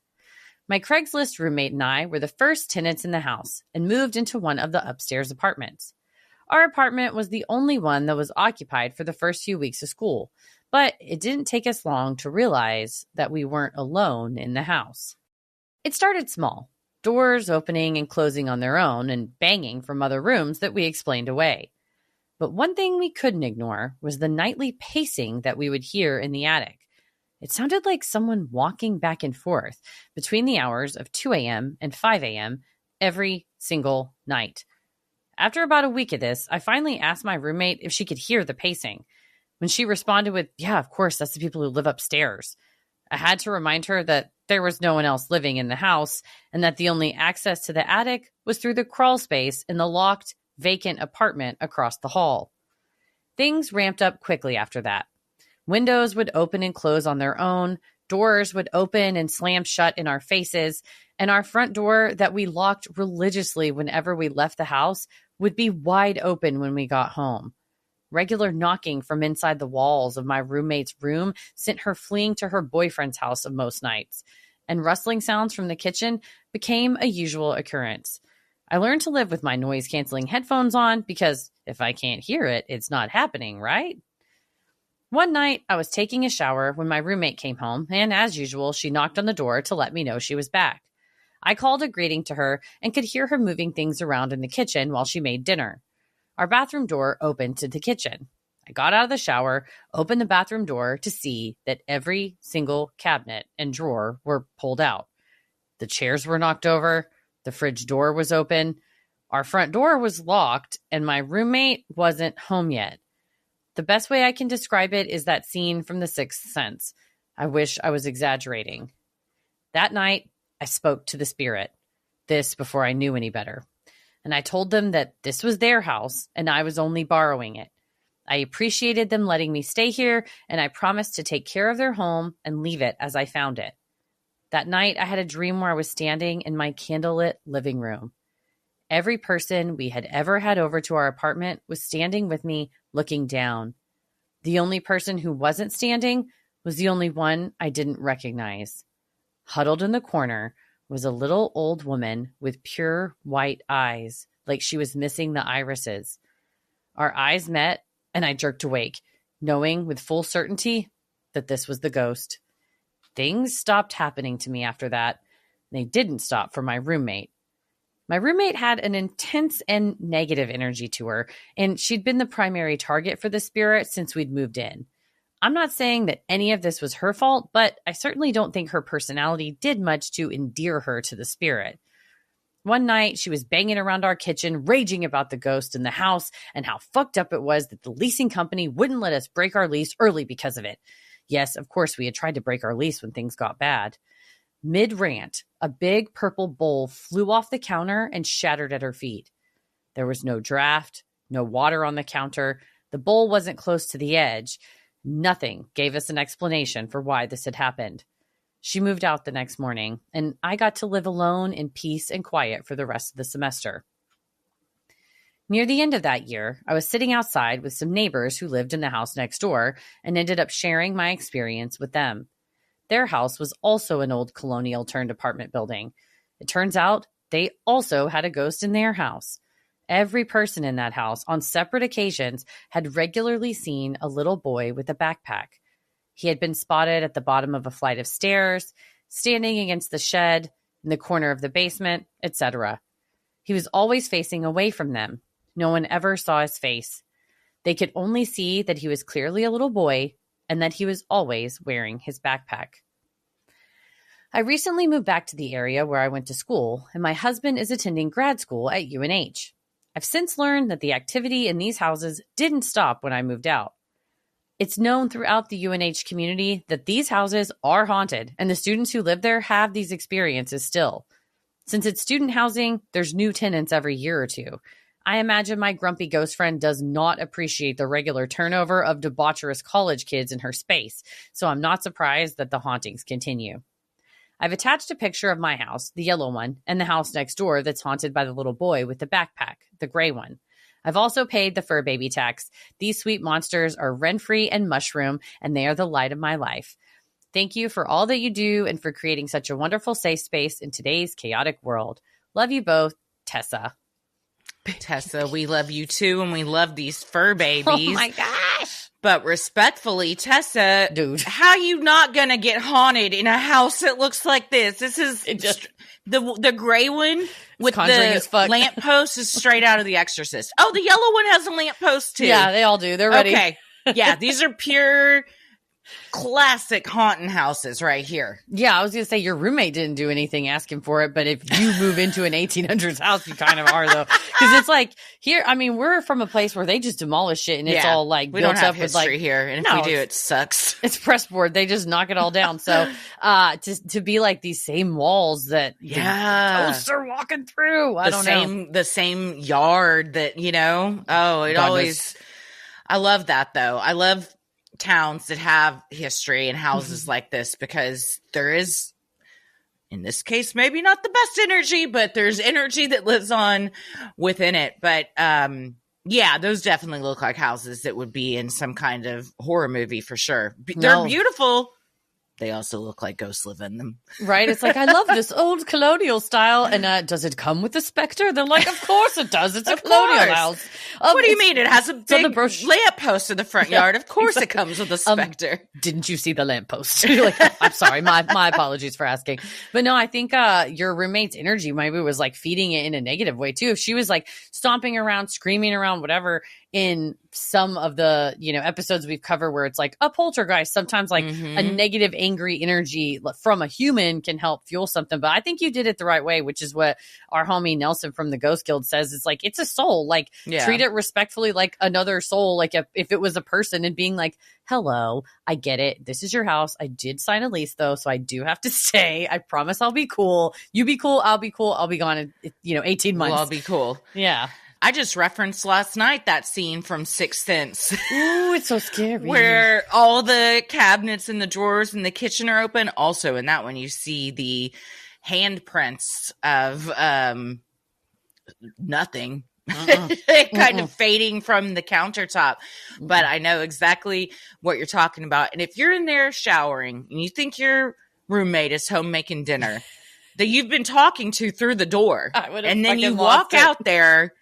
My Craigslist roommate and I were the first tenants in the house and moved into one of the upstairs apartments. Our apartment was the only one that was occupied for the first few weeks of school, but it didn't take us long to realize that we weren't alone in the house. It started small, doors opening and closing on their own and banging from other rooms that we explained away. But one thing we couldn't ignore was the nightly pacing that we would hear in the attic. It sounded like someone walking back and forth between the hours of 2 a.m. and 5 a.m. every single night. After about a week of this, I finally asked my roommate if she could hear the pacing. When she responded with, "Yeah, of course, that's the people who live upstairs." I had to remind her that there was no one else living in the house and that the only access to the attic was through the crawl space in the locked, vacant apartment across the hall. Things ramped up quickly after that. Windows would open and close on their own, doors would open and slam shut in our faces, and our front door that we locked religiously whenever we left the house would be wide open when we got home. Regular knocking from inside the walls of my roommate's room sent her fleeing to her boyfriend's house of most nights, and rustling sounds from the kitchen became a usual occurrence. I learned to live with my noise-canceling headphones on because if I can't hear it, it's not happening, right? One night, I was taking a shower when my roommate came home, and as usual, she knocked on the door to let me know she was back. I called a greeting to her and could hear her moving things around in the kitchen while she made dinner. Our bathroom door opened to the kitchen. I got out of the shower, opened the bathroom door to see that every single cabinet and drawer were pulled out. The chairs were knocked over. The fridge door was open. Our front door was locked, and my roommate wasn't home yet. The best way I can describe it is that scene from The Sixth Sense. I wish I was exaggerating. That night, I spoke to the spirit. This before I knew any better. And I told them that this was their house and I was only borrowing it. I appreciated them letting me stay here, and I promised to take care of their home and leave it as I found it. That night, I had a dream where I was standing in my candlelit living room. Every person we had ever had over to our apartment was standing with me, looking down. The only person who wasn't standing was the only one I didn't recognize. Huddled in the corner was a little old woman with pure white eyes, like she was missing the irises. Our eyes met, and I jerked awake, knowing with full certainty that this was the ghost. Things stopped happening to me after that. They didn't stop for my roommate. My roommate had an intense and negative energy to her, and she'd been the primary target for the spirit since we'd moved in. I'm not saying that any of this was her fault, but I certainly don't think her personality did much to endear her to the spirit. One night, she was banging around our kitchen, raging about the ghost in the house and how fucked up it was that the leasing company wouldn't let us break our lease early because of it. Yes, of course, we had tried to break our lease when things got bad. Mid-rant, a big purple bowl flew off the counter and shattered at her feet. There was no draft, no water on the counter. The bowl wasn't close to the edge. Nothing gave us an explanation for why this had happened. She moved out the next morning, and I got to live alone in peace and quiet for the rest of the semester. Near the end of that year, I was sitting outside with some neighbors who lived in the house next door and ended up sharing my experience with them. Their house was also an old colonial turned apartment building. It turns out they also had a ghost in their house. Every person in that house on separate occasions had regularly seen a little boy with a backpack. He had been spotted at the bottom of a flight of stairs, standing against the shed, in the corner of the basement, etc. He was always facing away from them. No one ever saw his face. They could only see that he was clearly a little boy and that he was always wearing his backpack. I recently moved back to the area where I went to school, and my husband is attending grad school at UNH. I've since learned that the activity in these houses didn't stop when I moved out. It's known throughout the UNH community that these houses are haunted, and the students who live there have these experiences still. Since it's student housing, there's new tenants every year or two. I imagine my grumpy ghost friend does not appreciate the regular turnover of debaucherous college kids in her space, so I'm not surprised that the hauntings continue. I've attached a picture of my house, the yellow one, and the house next door that's haunted by the little boy with the backpack, the gray one. I've also paid the fur baby tax. These sweet monsters are rent-free and mushroom, and they are the light of my life. Thank you for all that you do and for creating such a wonderful safe space in today's chaotic world. Love you both, Tessa. Tessa, we love you too, and we love these fur babies. Oh my gosh. But respectfully, Tessa, dude, how you not gonna get haunted in a house that looks like this? This is the gray one with the lamppost is straight out of The Exorcist. Oh, the yellow one has a lamppost too. Yeah, they all do. They're ready. Okay. Yeah, these are pure classic haunting houses right here. Yeah, I was going to say your roommate didn't do anything asking for it, but if you move into an 1800s house, you kind of are though. Because it's like here, I mean, we're from a place where they just demolish it and it's all like we built don't have up history with like here. And if we do, it sucks. It's pressboard. They just knock it all down. So to be like these same walls that ghosts are walking through. I don't know. The same yard that, you know, I love that though. I love towns that have history and houses like this because there is, in this case, maybe not the best energy, but there's energy that lives on within it. But yeah, those definitely look like houses that would be in some kind of horror movie for sure. They're beautiful. They also look like ghosts live in them. Right? It's like, I love this old colonial style. And does it come with a specter? They're like, of course it does. It's a colonial house. What do you mean? It has a big lamppost in the front yard. Of course it comes with a specter. Didn't you see the lamppost? You're like, I'm sorry. My apologies for asking. But no, I think your roommate's energy maybe was like feeding it in a negative way too. If she was like stomping around, screaming around, whatever, in some of the, you know, episodes we've covered where it's like a poltergeist, sometimes like a negative, angry energy from a human can help fuel something. But I think you did it the right way, which is what our homie Nelson from the Ghost Guild says. It's like, it's a soul, like treat it respectfully like another soul. Like if it was a person and being like, hello, I get it. This is your house. I did sign a lease though. So I do have to stay. I promise I'll be cool. You be cool. I'll be cool. I'll be gone in, 18 months. Well, I'll be cool. Yeah. I just referenced last night that scene from Sixth Sense. Ooh, it's so scary. Where all the cabinets and the drawers in the kitchen are open. Also, in that one, you see the handprints of nothing. kind of fading from the countertop. But I know exactly what you're talking about. And if you're in there showering and you think your roommate is home making dinner that you've been talking to through the door, and then you walk out there,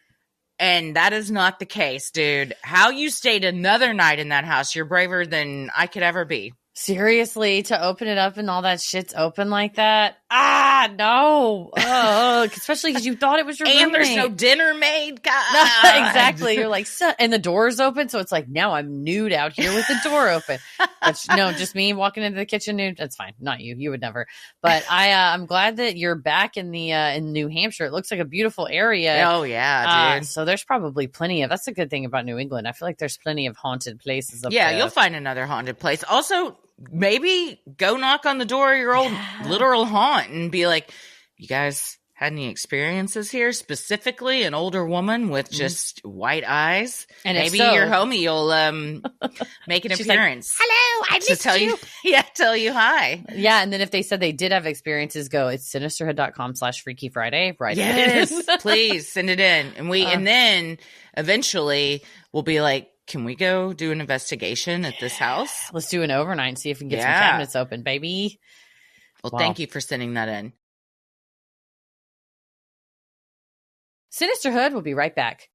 and that is not the case, dude. How you stayed another night in that house, you're braver than I could ever be. Seriously, to open it up and all that shit's open like that? No. Especially because you thought it was your roommate. And there's no dinner made. God. Exactly. You're like, and the door's open. So it's like, now I'm nude out here with the door open. No, just me walking into the kitchen nude. That's fine. Not you. You would never. But I'm glad that you're back in New Hampshire. It looks like a beautiful area. Oh, yeah, dude. So there's probably plenty of, that's a good thing about New England. I feel like there's plenty of haunted places up there. Yeah, you'll find another haunted place. Also, maybe go knock on the door of your old literal haunt and be like, you guys had any experiences here, specifically an older woman with just white eyes, and maybe so, your homie will make an appearance. Like, hello, I missed you. Yeah, tell you hi. Yeah, and then if they said they did have experiences, go, it's sinisterhood.com/Freaky Friday. Right. Yes, please send it in. And then eventually we'll be like, can we go do an investigation at this house? Let's do an overnight and see if we can get some cabinets open, baby. Well, thank you for sending that in. Sinisterhood will be right back.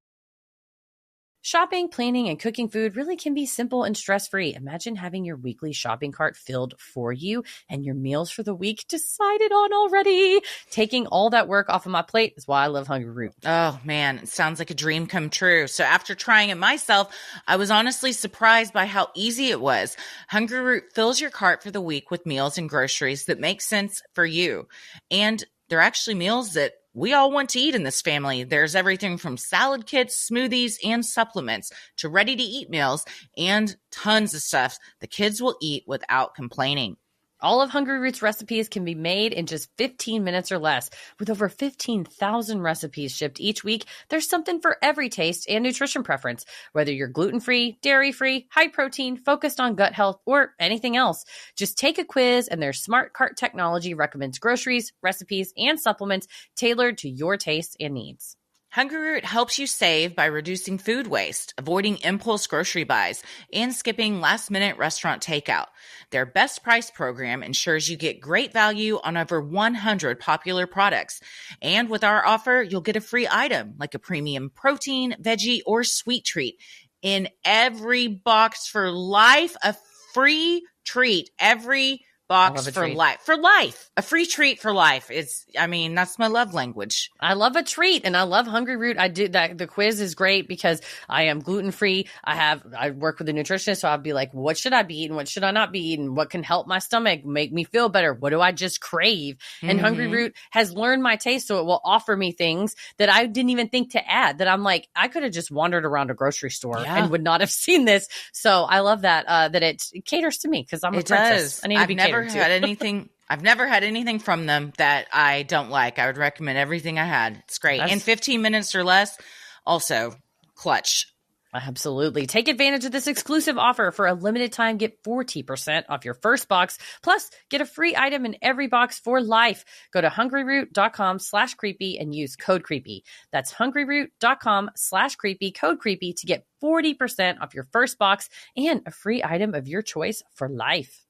Shopping, planning, and cooking food really can be simple and stress-free. Imagine having your weekly shopping cart filled for you and your meals for the week decided on already. Taking all that work off of my plate is why I love Hungry Root. Oh, man, it sounds like a dream come true. So after trying it myself, I was honestly surprised by how easy it was. Hungry Root fills your cart for the week with meals and groceries that make sense for you. And they're actually meals that we all want to eat in this family. There's everything from salad kits, smoothies, and supplements to ready-to-eat meals and tons of stuff the kids will eat without complaining. All of Hungry Root's recipes can be made in just 15 minutes or less. With over 15,000 recipes shipped each week, there's something for every taste and nutrition preference. Whether you're gluten-free, dairy-free, high-protein, focused on gut health, or anything else, just take a quiz and their smart cart technology recommends groceries, recipes, and supplements tailored to your tastes and needs. Hungry Root helps you save by reducing food waste, avoiding impulse grocery buys, and skipping last-minute restaurant takeout. Their best price program ensures you get great value on over 100 popular products. And with our offer, you'll get a free item like a premium protein, veggie, or sweet treat in every box for life. A free treat every box for life. For life. A free treat for life. That's my love language. I love a treat and I love Hungry Root. I do that. The quiz is great because I am gluten-free. I work with a nutritionist, so I'll be like, what should I be eating? What should I not be eating? What can help my stomach, make me feel better? What do I just crave? And Hungry Root has learned my taste, so it will offer me things that I didn't even think to add, that I'm like, I could have just wandered around a grocery store and would not have seen this. So I love that, that it caters to me because I'm a princess. I need to be catered to. I've never had anything from them that I don't like. I would recommend everything I had. It's great. And 15 minutes or less, also clutch. Absolutely. Take advantage of this exclusive offer. For a limited time, get 40% off your first box, plus get a free item in every box for life. Go to hungryroot.com/creepy and use code creepy. That's hungryroot.com/creepy, code creepy to get 40% off your first box and a free item of your choice for life.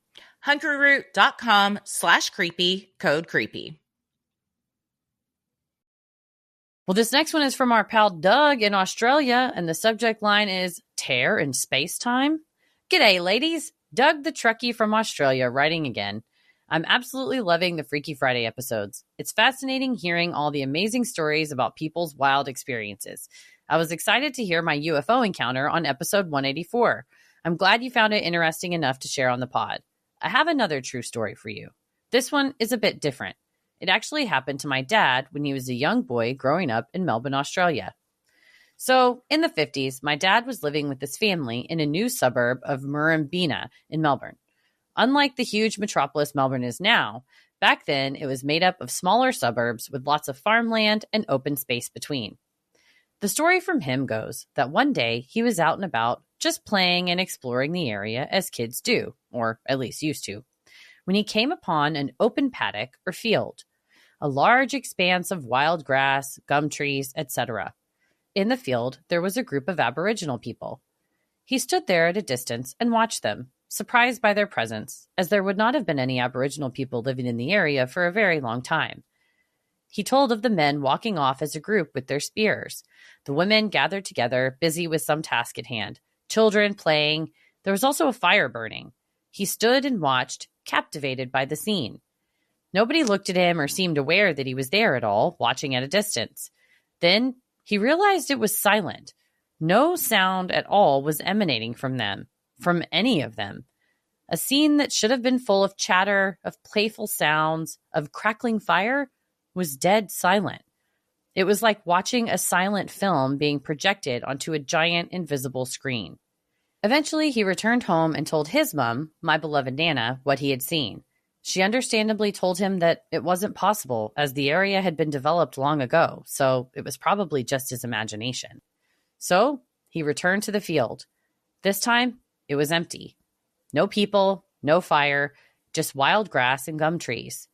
hungryroot.com/creepy, code creepy. Well, this next one is from our pal Doug in Australia, and the subject line is Tear in Space Time. G'day, ladies. Doug the Truckie from Australia writing again. I'm absolutely loving the Freaky Friday episodes. It's fascinating hearing all the amazing stories about people's wild experiences. I was excited to hear my UFO encounter on episode 184. I'm glad you found it interesting enough to share on the pod. I have another true story for you. This one is a bit different. It actually happened to my dad when he was a young boy growing up in Melbourne, Australia. So, in the 50s, my dad was living with his family in a new suburb of Murrumbeena in Melbourne. Unlike the huge metropolis Melbourne is now, back then it was made up of smaller suburbs with lots of farmland and open space between. The story from him goes that one day he was out and about just playing and exploring the area as kids do, or at least used to, when he came upon an open paddock or field, a large expanse of wild grass, gum trees, etc. In the field, there was a group of Aboriginal people. He stood there at a distance and watched them, surprised by their presence, as there would not have been any Aboriginal people living in the area for a very long time. He told of the men walking off as a group with their spears, the women gathered together, busy with some task at hand, children playing. There was also a fire burning. He stood and watched, captivated by the scene. Nobody looked at him or seemed aware that he was there at all, watching at a distance. Then he realized it was silent. No sound at all was emanating from them, from any of them. A scene that should have been full of chatter, of playful sounds, of crackling fire, was dead silent. It was like watching a silent film being projected onto a giant invisible screen. Eventually, he returned home and told his mom, my beloved Nana, what he had seen. She understandably told him that it wasn't possible, as the area had been developed long ago, so it was probably just his imagination. So he returned to the field. This time, it was empty. No people, no fire, just wild grass and gum trees.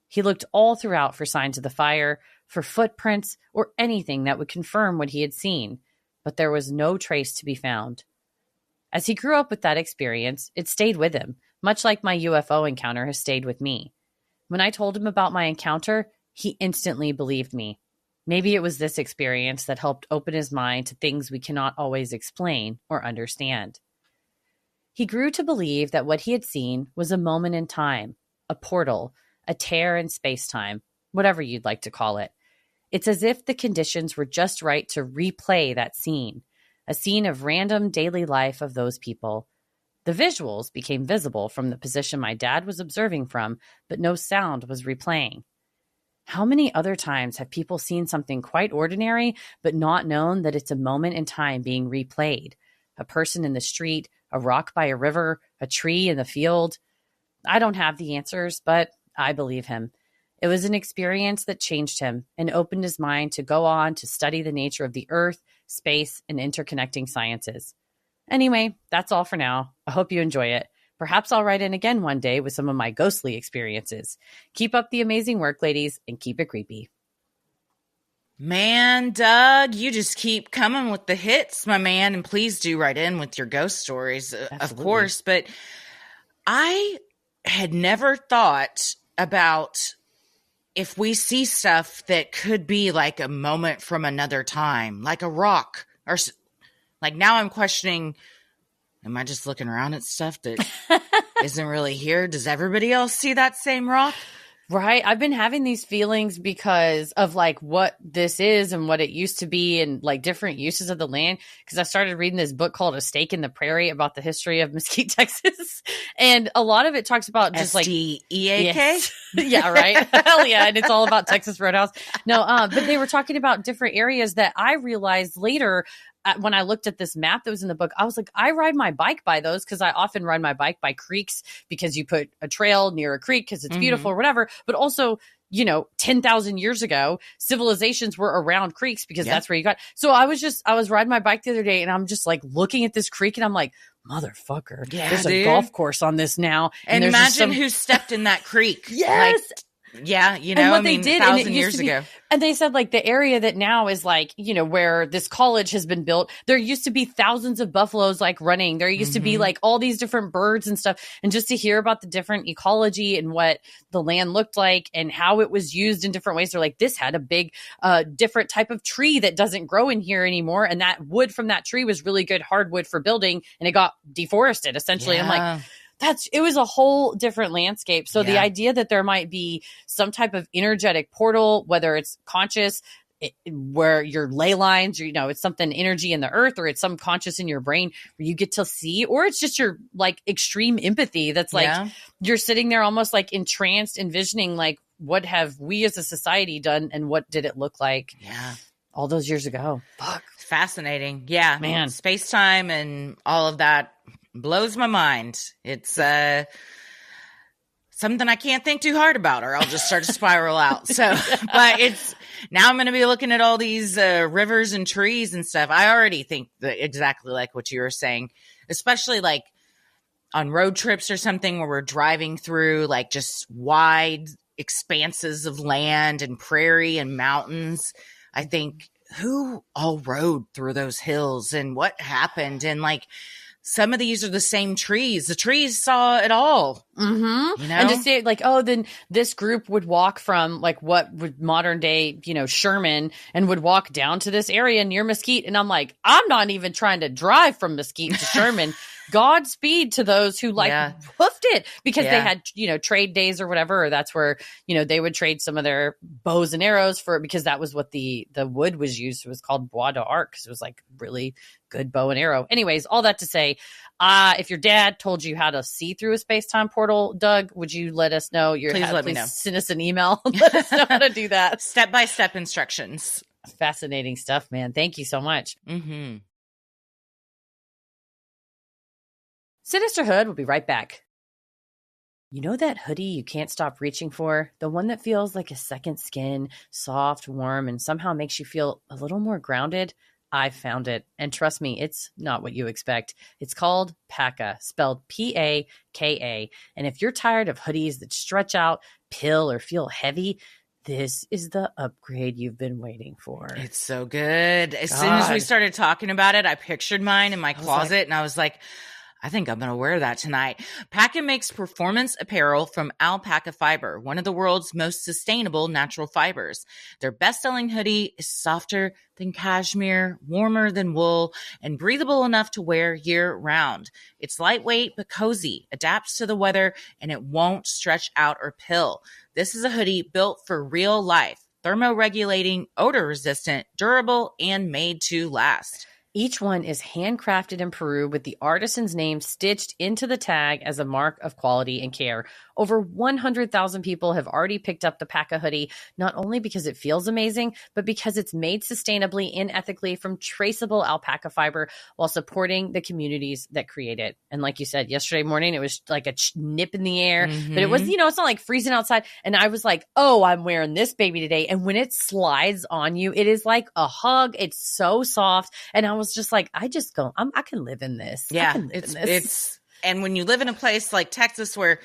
He looked all throughout for signs of the fire, for footprints, or anything that would confirm what he had seen, but there was no trace to be found. As he grew up with that experience, it stayed with him, much like my UFO encounter has stayed with me. When I told him about my encounter, he instantly believed me. Maybe it was this experience that helped open his mind to things we cannot always explain or understand. He grew to believe that what he had seen was a moment in time, a portal, a tear in space-time, whatever you'd like to call it. It's as if the conditions were just right to replay that scene, a scene of random daily life of those people. The visuals became visible from the position my dad was observing from, but no sound was replaying. How many other times have people seen something quite ordinary, but not known that it's a moment in time being replayed? A person in the street, a rock by a river, a tree in the field? I don't have the answers, but I believe him. It was an experience that changed him and opened his mind to go on to study the nature of the earth, space, and interconnecting sciences. Anyway, that's all for now. I hope you enjoy it. Perhaps I'll write in again one day with some of my ghostly experiences. Keep up the amazing work, ladies, and keep it creepy. Man, Doug, you just keep coming with the hits, my man. And please do write in with your ghost stories, of course. But I had never thought about if we see stuff that could be like a moment from another time, like a rock, or like now I'm questioning, am I just looking around at stuff that isn't really here? Does everybody else see that same rock? Right. I've been having these feelings because of like what this is and what it used to be and like different uses of the land. Because I started reading this book called A Stake in the Prairie about the history of Mesquite, Texas. And a lot of it talks about just like SDEAK? Yes. Yeah, right. Hell yeah. And it's all about Texas Roadhouse. No, but they were talking about different areas that I realized later when I looked at this map that was in the book. I was like, I ride my bike by those because I often ride my bike by creeks because you put a trail near a creek because it's beautiful or whatever. But also, 10,000 years ago, civilizations were around creeks because that's where you got. So I was riding my bike the other day and I'm just like looking at this creek and I'm like, motherfucker, there's a golf course on this now. And imagine who stepped in that creek. Yes. Yeah, and what they did 1,000 years ago. And they said like the area that now is like, where this college has been built, there used to be thousands of buffaloes like running. There used to be like all these different birds and stuff. And just to hear about the different ecology and what the land looked like and how it was used in different ways. They're like, this had a big, different type of tree that doesn't grow in here anymore. And that wood from that tree was really good hardwood for building and it got deforested essentially. Yeah. I'm like, it was a whole different landscape. So the idea that there might be some type of energetic portal, whether it's conscious, where your ley lines, or, it's something energy in the earth, or it's some conscious in your brain where you get to see, or it's just your like extreme empathy. That's like, you're sitting there almost like entranced, envisioning like, what have we as a society done? And what did it look like? Yeah. All those years ago. Fuck. Fascinating. Yeah. Man. Space-time and all of that blows my mind. It's something I can't think too hard about or I'll just start to spiral out. So, but now I'm going to be looking at all these rivers and trees and stuff. I already think that exactly like what you were saying, especially like on road trips or something where we're driving through like just wide expanses of land and prairie and mountains. I think who all rode through those hills and what happened, and like some of these are the same trees. The trees saw it all. And to say like, oh, then this group would walk from like what would modern day, Sherman, and would walk down to this area near Mesquite. And I'm like, I'm not even trying to drive from Mesquite to Sherman. Godspeed to those who hoofed it because they had, trade days or whatever. Or that's where, they would trade some of their bows and arrows because that was what the wood was used. It was called bois d'arc because it was like really good bow and arrow. Anyways, all that to say, if your dad told you how to see through a space-time portal, Doug, would you let us know? Please let me know. Send us an email. Let us know how to do that. Step-by-step instructions. Fascinating stuff, man. Thank you so much. Sinisterhood will be right back. You know that hoodie you can't stop reaching for? The one that feels like a second skin, soft, warm, and somehow makes you feel a little more grounded? I found it. And trust me, it's not what you expect. It's called PAKA, spelled PAKA. And if you're tired of hoodies that stretch out, pill, or feel heavy, this is the upgrade you've been waiting for. It's so good. As soon as we started talking about it, I pictured mine in my closet and I was like, I think I'm going to wear that tonight. PAKA makes performance apparel from alpaca fiber, one of the world's most sustainable natural fibers. Their best-selling hoodie is softer than cashmere, warmer than wool, and breathable enough to wear year-round. It's lightweight but cozy, adapts to the weather, and it won't stretch out or pill. This is a hoodie built for real life, thermoregulating, odor-resistant, durable, and made to last. Each one is handcrafted in Peru with the artisan's name stitched into the tag as a mark of quality and care. Over 100,000 people have already picked up the PAKA hoodie, not only because it feels amazing, but because it's made sustainably and ethically from traceable alpaca fiber while supporting the communities that create it. And like you said, yesterday morning, it was like a nip in the air, but it was, it's not like freezing outside. And I was like, oh, I'm wearing this baby today. And when it slides on you, it is like a hug. It's so soft. And I was just like, I can live in this. Yeah, it's and when you live in a place like Texas where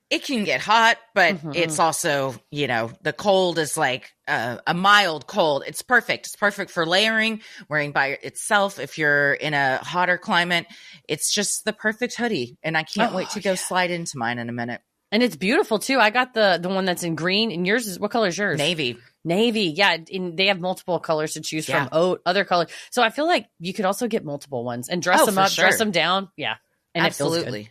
it can get hot, but it's also, the cold is like a mild cold. It's perfect. It's perfect for layering, wearing by itself. If you're in a hotter climate, it's just the perfect hoodie. And I can't wait to go slide into mine in a minute. And it's beautiful too. I got the one that's in green, and yours is, what color is yours? Navy. Yeah. And they have multiple colors to choose from. Other colors. So I feel like you could also get multiple ones and dress them up, dress them down. Yeah. And absolutely. It feels good.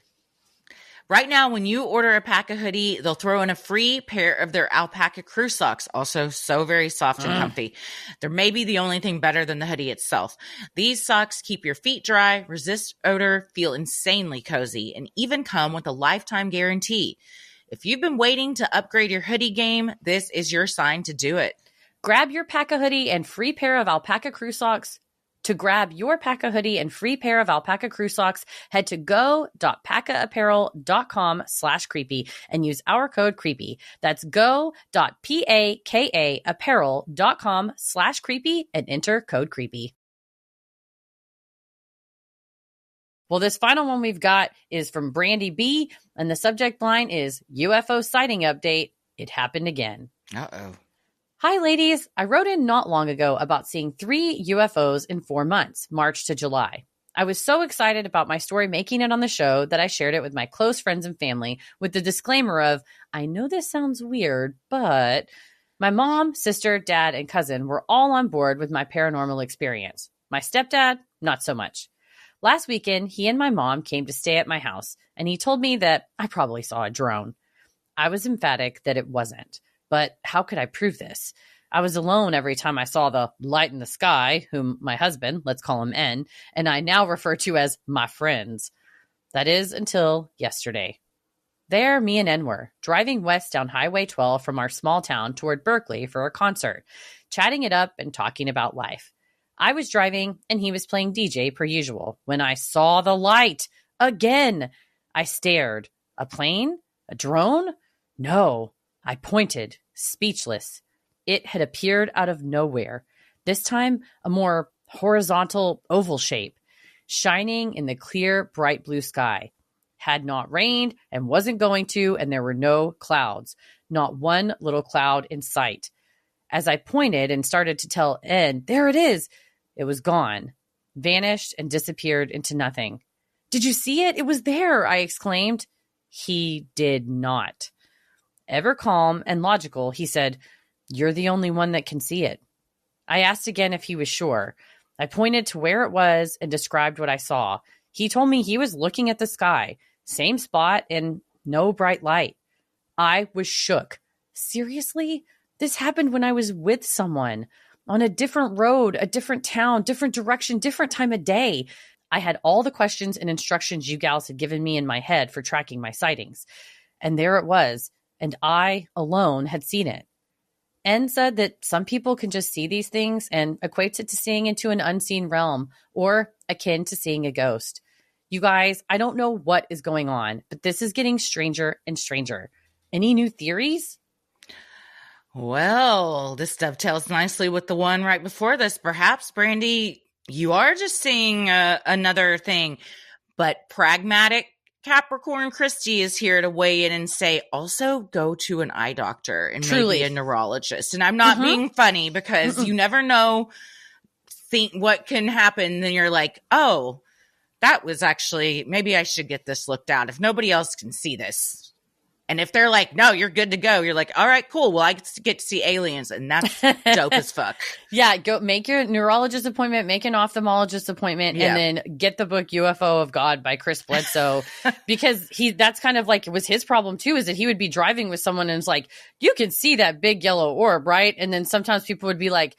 Right now, when you order a PAKA hoodie, they'll throw in a free pair of their alpaca crew socks, also so very soft and comfy. They're maybe the only thing better than the hoodie itself. These socks keep your feet dry, resist odor, feel insanely cozy, and even come with a lifetime guarantee. If you've been waiting to upgrade your hoodie game, this is your sign to do it. Grab your PAKA hoodie and free pair of alpaca crew socks. To grab your PAKA hoodie and free pair of alpaca crew socks, head to go.pakaapparel.com/creepy and use our code creepy. That's go.pakaapparel.com/creepy and enter code creepy. Well, this final one we've got is from Brandy B, and the subject line is UFO sighting update. It happened again. Uh-oh. Hi, ladies. I wrote in not long ago about seeing 3 UFOs in 4 months, March to July. I was so excited about my story making it on the show that I shared it with my close friends and family with the disclaimer of, I know this sounds weird, but my mom, sister, dad, and cousin were all on board with my paranormal experience. My stepdad, not so much. Last weekend, he and my mom came to stay at my house, and he told me that I probably saw a drone. I was emphatic that it wasn't. But how could I prove this? I was alone every time I saw the light in the sky, whom my husband, let's call him N, and I now refer to as my friends. That is until yesterday. There, me and N were, driving west down Highway 12 from our small town toward Berkeley for a concert, chatting it up and talking about life. I was driving, and he was playing DJ per usual, when I saw the light. Again! I stared. A plane? A drone? No. I pointed, speechless. It had appeared out of nowhere, this time a more horizontal oval shape, shining in the clear, bright blue sky. Had not rained and wasn't going to, and there were no clouds, not one little cloud in sight. As I pointed and started to tell Ed, there it is, it was gone, vanished and disappeared into nothing. Did you see it? It was there, I exclaimed. He did not. Ever calm and logical, he said, you're the only one that can see it. I asked again if he was sure. I pointed to where it was and described what I saw. He told me he was looking at the sky, same spot and no bright light. I was shook. Seriously? This happened when I was with someone on a different road, a different town, different direction, different time of day. I had all the questions and instructions you gals had given me in my head for tracking my sightings. And there it was. And I alone had seen it. N said that some people can just see these things and equates it to seeing into an unseen realm or akin to seeing a ghost. You guys, I don't know what is going on, but this is getting stranger and stranger. Any new theories? Well, this dovetails nicely with the one right before this. Perhaps, Brandy, you are just seeing another thing, but pragmatic Capricorn Christy is here to weigh in and say, also go to an eye doctor and maybe a neurologist. And I'm not being funny because you never know what can happen. Then you're like, oh, that was actually, maybe I should get this looked at if nobody else can see this. And if they're like, no, you're good to go, you're like, all right, cool. Well, I get to see aliens, and that's dope as fuck. Yeah, go make your neurologist appointment, make an ophthalmologist appointment, and then get the book UFO of God by Chris Bledsoe. Because that's kind of like, it was his problem too, is that he would be driving with someone and it's like, you can see that big yellow orb, right? And then sometimes people would be like,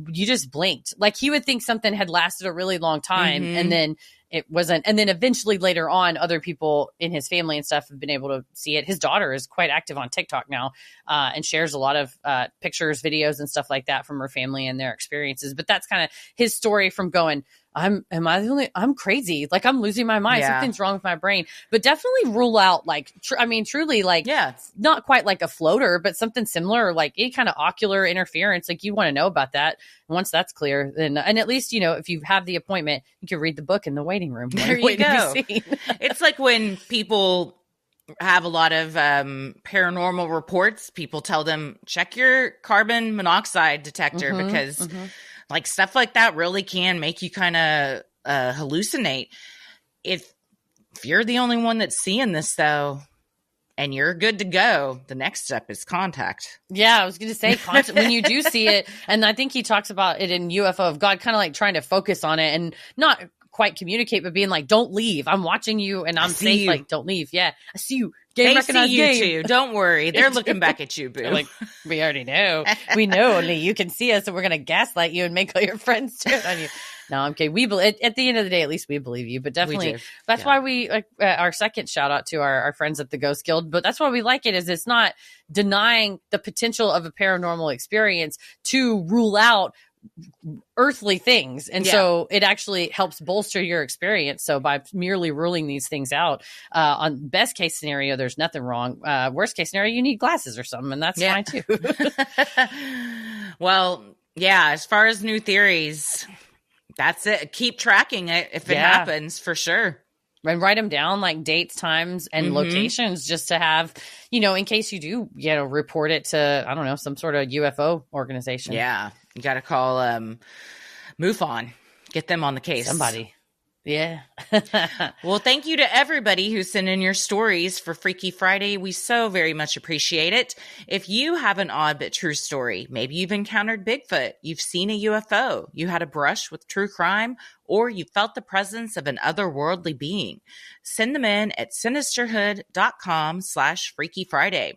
you just blinked. Like he would think something had lasted a really long time and then it wasn't. And then eventually later on, other people in his family and stuff have been able to see it. His daughter is quite active on TikTok now and shares a lot of pictures, videos and stuff like that from her family and their experiences. But that's kind of his story from going, I'm crazy. Like I'm losing my mind. Something's wrong with my brain, but definitely rule out like, truly like, not quite like a floater, but something similar, like any kind of ocular interference. Like you want to know about that. And once that's clear, then, and at least, if you have the appointment, you can read the book in the waiting room. There you go. It's like when people have a lot of paranormal reports, people tell them, check your carbon monoxide detector because like stuff like that really can make you kind of hallucinate. If you're the only one that's seeing this though, and you're good to go, the next step is contact. Yeah, I was going to say when you do see it, and I think he talks about it in UFO of God, kind of like trying to focus on it and not quite communicate, but being like, don't leave. I'm watching you and I'm safe. You. Like, don't leave. Yeah, I see you. They see you too. Don't worry. They're looking back at you, boo. Like, we already know. We know only you can see us, and we're going to gaslight you and make all your friends turn on you. No, I'm kidding. We believe, at the end of the day, at least we believe you. But definitely, that's why we our second shout out to our friends at the Ghost Guild. But that's why we like it, is it's not denying the potential of a paranormal experience to rule out earthly things, and so it actually helps bolster your experience. So by merely ruling these things out, on best case scenario, there's nothing wrong. Worst case scenario, you need glasses or something, and that's fine too. Well, yeah. As far as new theories, that's it. Keep tracking it if it happens, for sure. And write them down, like dates, times, and locations, just to have, in case you do, report it to, I don't know, some sort of UFO organization. Yeah. You got to call MUFON. Get them on the case. Somebody. Yeah. Well, thank you to everybody who sent in your stories for Freaky Friday. We so very much appreciate it. If you have an odd but true story, maybe you've encountered Bigfoot, you've seen a UFO, you had a brush with true crime, or you felt the presence of an otherworldly being, send them in at sinisterhood.com/Freaky Friday.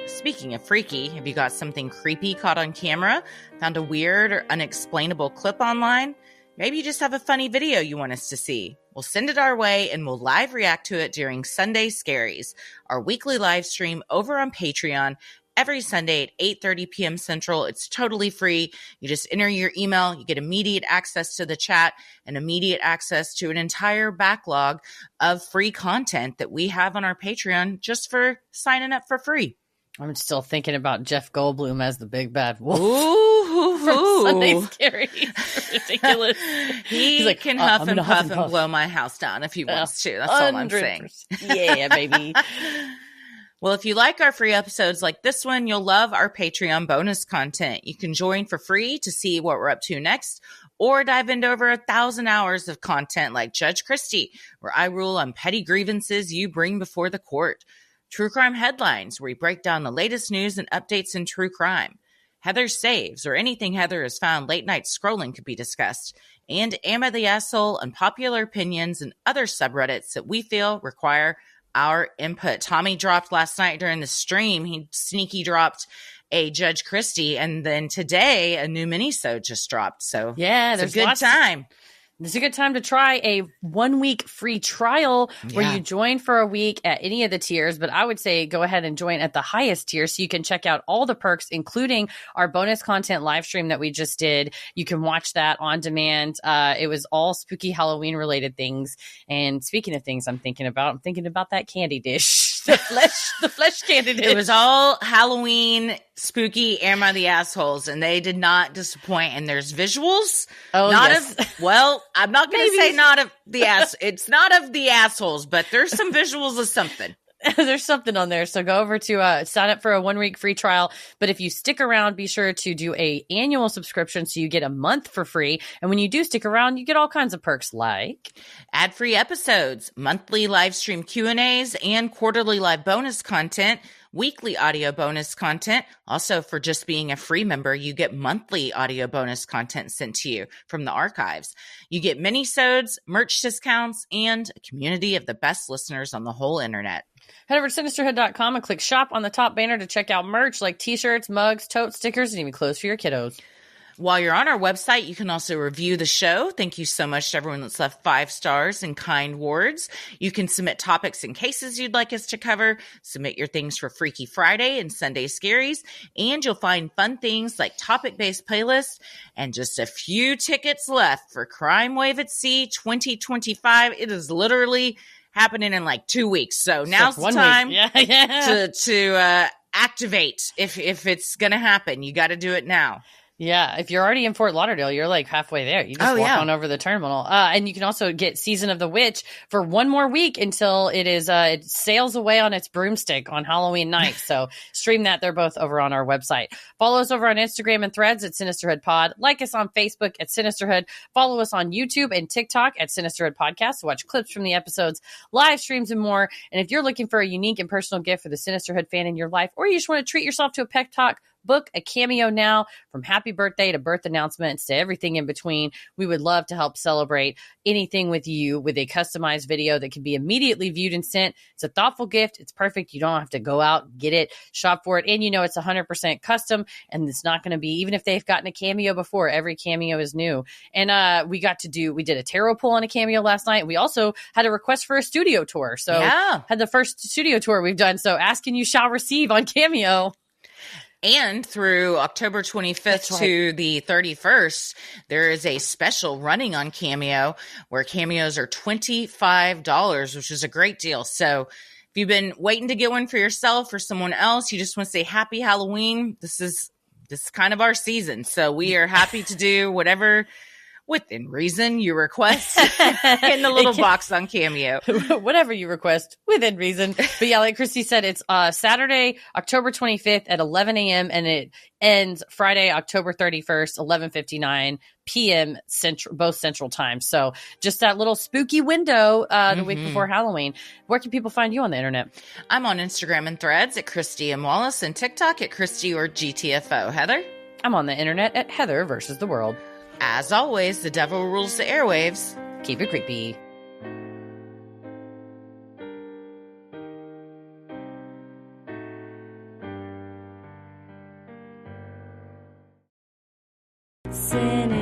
Speaking of freaky, have you got something creepy caught on camera? Found a weird or unexplainable clip online? Maybe you just have a funny video you want us to see. Well, send it our way and we'll live react to it during Sunday Scaries, our weekly live stream over on Patreon every Sunday at 8:30 p.m. Central. It's totally free. You just enter your email, you get immediate access to the chat and immediate access to an entire backlog of free content that we have on our Patreon just for signing up for free. I'm still thinking about Jeff Goldblum as the big bad wolf. Ooh, from Sunday Scary. It's ridiculous. He's like, can huff and puff and blow my house down if he wants to. That's all I'm saying. Yeah, baby. Well, if you like our free episodes like this one, you'll love our Patreon bonus content. You can join for free to see what we're up to next, or dive into over 1,000 hours of content like Judge Christie, where I rule on petty grievances you bring before the court. True Crime Headlines, where we break down the latest news and updates in true crime. Heather Saves, or anything Heather has found late night scrolling could be discussed. And Amma the Asshole, unpopular opinions, and other subreddits that we feel require our input. Tommy dropped last night during the stream. He sneaky dropped a Judge Christie, and then today a new minisode just dropped. So yeah, it's a good time. This is a good time to try a 1-week free trial where you join for a week at any of the tiers. But I would say go ahead and join at the highest tier so you can check out all the perks, including our bonus content live stream that we just did. You can watch that on demand. It was all spooky Halloween related things. And speaking of things I'm thinking about that candy dish, the flesh candy dish. It was all Halloween, spooky, Am I the Assholes, and they did not disappoint. And there's visuals. Oh, Well, I'm not going to say not of the it's not of the assholes, but there's some visuals of something. There's something on there. So go over to sign up for a 1-week free trial. But if you stick around, be sure to do a annual subscription so you get a month for free. And when you do stick around, you get all kinds of perks like ad-free episodes, monthly live stream Q&As, and quarterly live bonus content, weekly audio bonus content. Also, for just being a free member, you get monthly audio bonus content sent to you from the archives. You get mini-sodes, merch discounts, and a community of the best listeners on the whole internet. Head over to sinisterhood.com and click shop on the top banner to check out merch like t-shirts, mugs, totes, stickers, and even clothes for your kiddos. While you're on our website, you can also review the show. Thank you so much to everyone that's left 5 stars and kind words. You can submit topics and cases you'd like us to cover. Submit your things for Freaky Friday and Sunday Scaries. And you'll find fun things like topic-based playlists and just a few tickets left for Crime Wave at Sea 2025. It is literally happening in like 2 weeks. So now's the time to activate if it's going to happen. You got to do it now. Yeah, if you're already in Fort Lauderdale, you're like halfway there. You just walk on over the terminal. And you can also get Season of the Witch for 1 more week until it sails away on its broomstick on Halloween night. So stream that. They're both over on our website. Follow us over on Instagram and Threads at Sinisterhood Pod. Like us on Facebook at Sinisterhood. Follow us on YouTube and TikTok at Sinisterhood Podcast to watch clips from the episodes, live streams, and more. And if you're looking for a unique and personal gift for the Sinisterhood fan in your life, or you just want to treat yourself to a pep talk, book a cameo now. From happy birthday to birth announcements to everything in between. We would love to help celebrate anything with you with a customized video that can be immediately viewed and sent. It's a thoughtful gift. It's perfect. You don't have to go out, get it, shop for it. And you know it's 100% custom, and it's not going to be, even if they've gotten a cameo before, every cameo is new. And we did a tarot pull on a cameo last night. We also had a request for a studio tour. So had the first studio tour we've done. So ask and you shall receive on Cameo. And through October 25th to the 31st, there is a special running on Cameo where cameos are $25, which is a great deal. So if you've been waiting to get one for yourself or someone else, you just want to say happy Halloween, this is kind of our season. So we are happy to do whatever within reason you request in the little box on Cameo. Whatever you request within reason. But yeah, like Christy said, it's Saturday, October 25th at 11 a.m. and it ends Friday, October 31st, 11:59 p.m. both Central Time. So just that little spooky window the week before Halloween. Where can people find you on the internet? I'm on Instagram and Threads at Christy M. Wallace and TikTok at Christy or GTFO. Heather? I'm on the internet at Heather versus the World. As always, the devil rules the airwaves. Keep it creepy. Sin